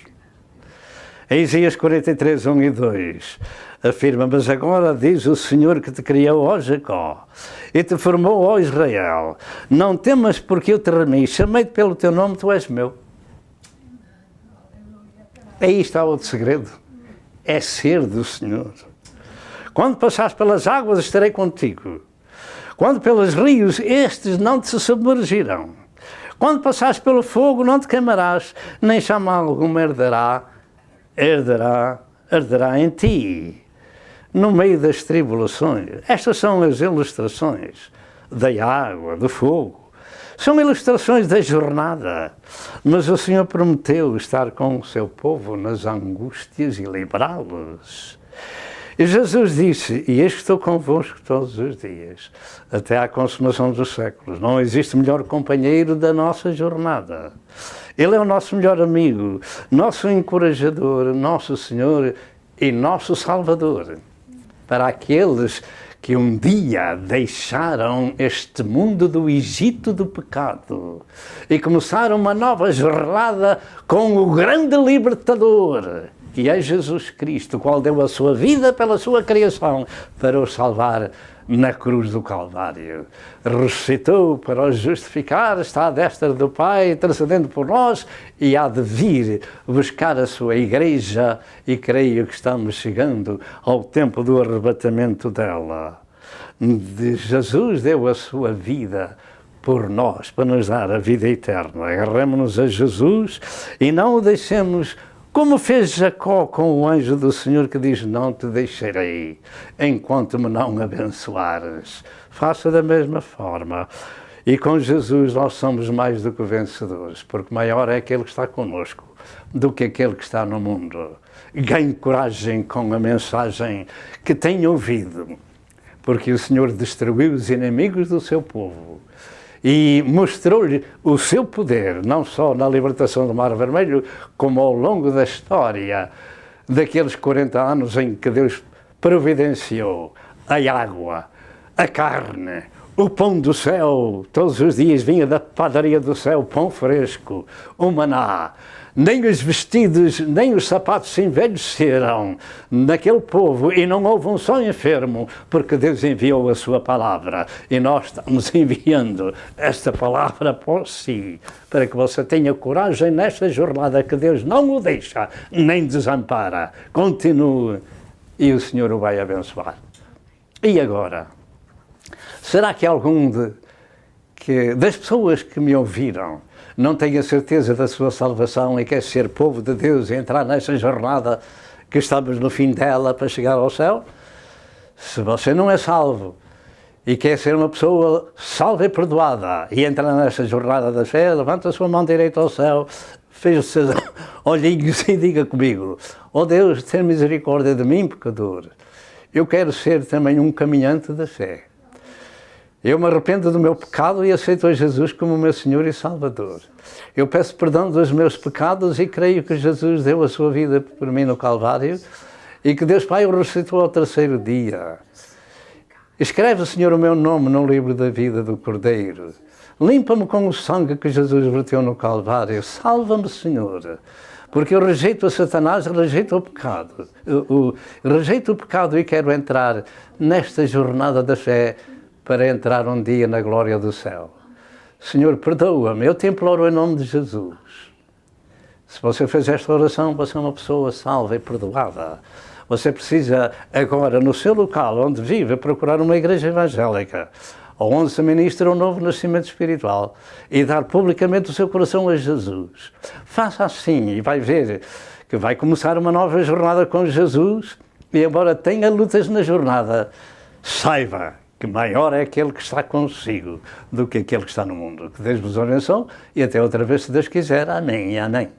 Em Isaías 43, 1 e 2, afirma: mas agora diz o Senhor que te criou, ó Jacó, e te formou, ó Israel. Não temas, porque eu te remi, chamei-te pelo teu nome, tu és meu. Aí está outro segredo. É ser do Senhor. Quando passares pelas águas, estarei contigo. Quando pelos rios, estes não te submergirão. Quando passares pelo fogo, não te queimarás, nem chama alguma arderá em ti. No meio das tribulações. Estas são as ilustrações da água, do fogo. São ilustrações da jornada. Mas o Senhor prometeu estar com o seu povo nas angústias e livrá-los. E Jesus disse: e eis que estou convosco todos os dias, até à consumação dos séculos. Não existe melhor companheiro da nossa jornada. Ele é o nosso melhor amigo, nosso encorajador, nosso Senhor e nosso Salvador. Para aqueles que um dia deixaram este mundo do Egito do pecado e começaram uma nova jornada com o grande libertador, que é Jesus Cristo, o qual deu a sua vida pela sua criação para os salvar na cruz do Calvário. Ressuscitou para os justificar, está à destra do Pai, intercedendo por nós, e há de vir buscar a sua igreja, e creio que estamos chegando ao tempo do arrebatamento dela. Jesus deu a sua vida por nós, para nos dar a vida eterna. Agarremos-nos a Jesus e não o deixemos como fez Jacó com o anjo do Senhor, que diz: não te deixarei enquanto me não abençoares. Faça da mesma forma. E com Jesus nós somos mais do que vencedores, porque maior é aquele que está conosco do que aquele que está no mundo. Ganhe coragem com a mensagem que tem ouvido, porque o Senhor destruiu os inimigos do seu povo e mostrou-lhe o seu poder, não só na libertação do Mar Vermelho, como ao longo da história daqueles 40 anos em que Deus providenciou a água, a carne, o pão do céu. Todos os dias vinha da padaria do céu pão fresco, o maná. Nem os vestidos, nem os sapatos se envelheceram naquele povo, e não houve um só enfermo, porque Deus enviou a sua palavra. E nós estamos enviando esta palavra por si, para que você tenha coragem nesta jornada, que Deus não o deixa, nem desampara. Continue e o Senhor o vai abençoar. E agora, será que algum das pessoas que me ouviram não tem a certeza da sua salvação e quer ser povo de Deus e entrar nesta jornada que estamos no fim dela para chegar ao céu? Se você não é salvo e quer ser uma pessoa salva e perdoada e entrar nesta jornada da fé, levanta a sua mão direita ao céu, feche os seus olhinhos e diga comigo: ó Deus, tenha misericórdia de mim, pecador. Eu quero ser também um caminhante da fé. Eu me arrependo do meu pecado e aceito a Jesus como meu Senhor e Salvador. Eu peço perdão dos meus pecados e creio que Jesus deu a sua vida por mim no Calvário e que Deus Pai o ressuscitou ao terceiro dia. Escreve, Senhor, o meu nome no livro da vida do Cordeiro. Limpa-me com o sangue que Jesus verteu no Calvário. Salva-me, Senhor, porque eu rejeito a Satanás, rejeito o pecado. Rejeito o pecado e quero entrar nesta jornada da fé para entrar um dia na glória do céu. Senhor, perdoa-me, eu te imploro em nome de Jesus. Se você fez esta oração, você é uma pessoa salva e perdoada. Você precisa agora, no seu local onde vive, procurar uma igreja evangélica, onde se ministra um novo nascimento espiritual e dar publicamente o seu coração a Jesus. Faça assim e vai ver que vai começar uma nova jornada com Jesus, e embora tenha lutas na jornada, saiba que maior é aquele que está consigo do que aquele que está no mundo. Que Deus vos abençoe e até outra vez, se Deus quiser. Amém e amém.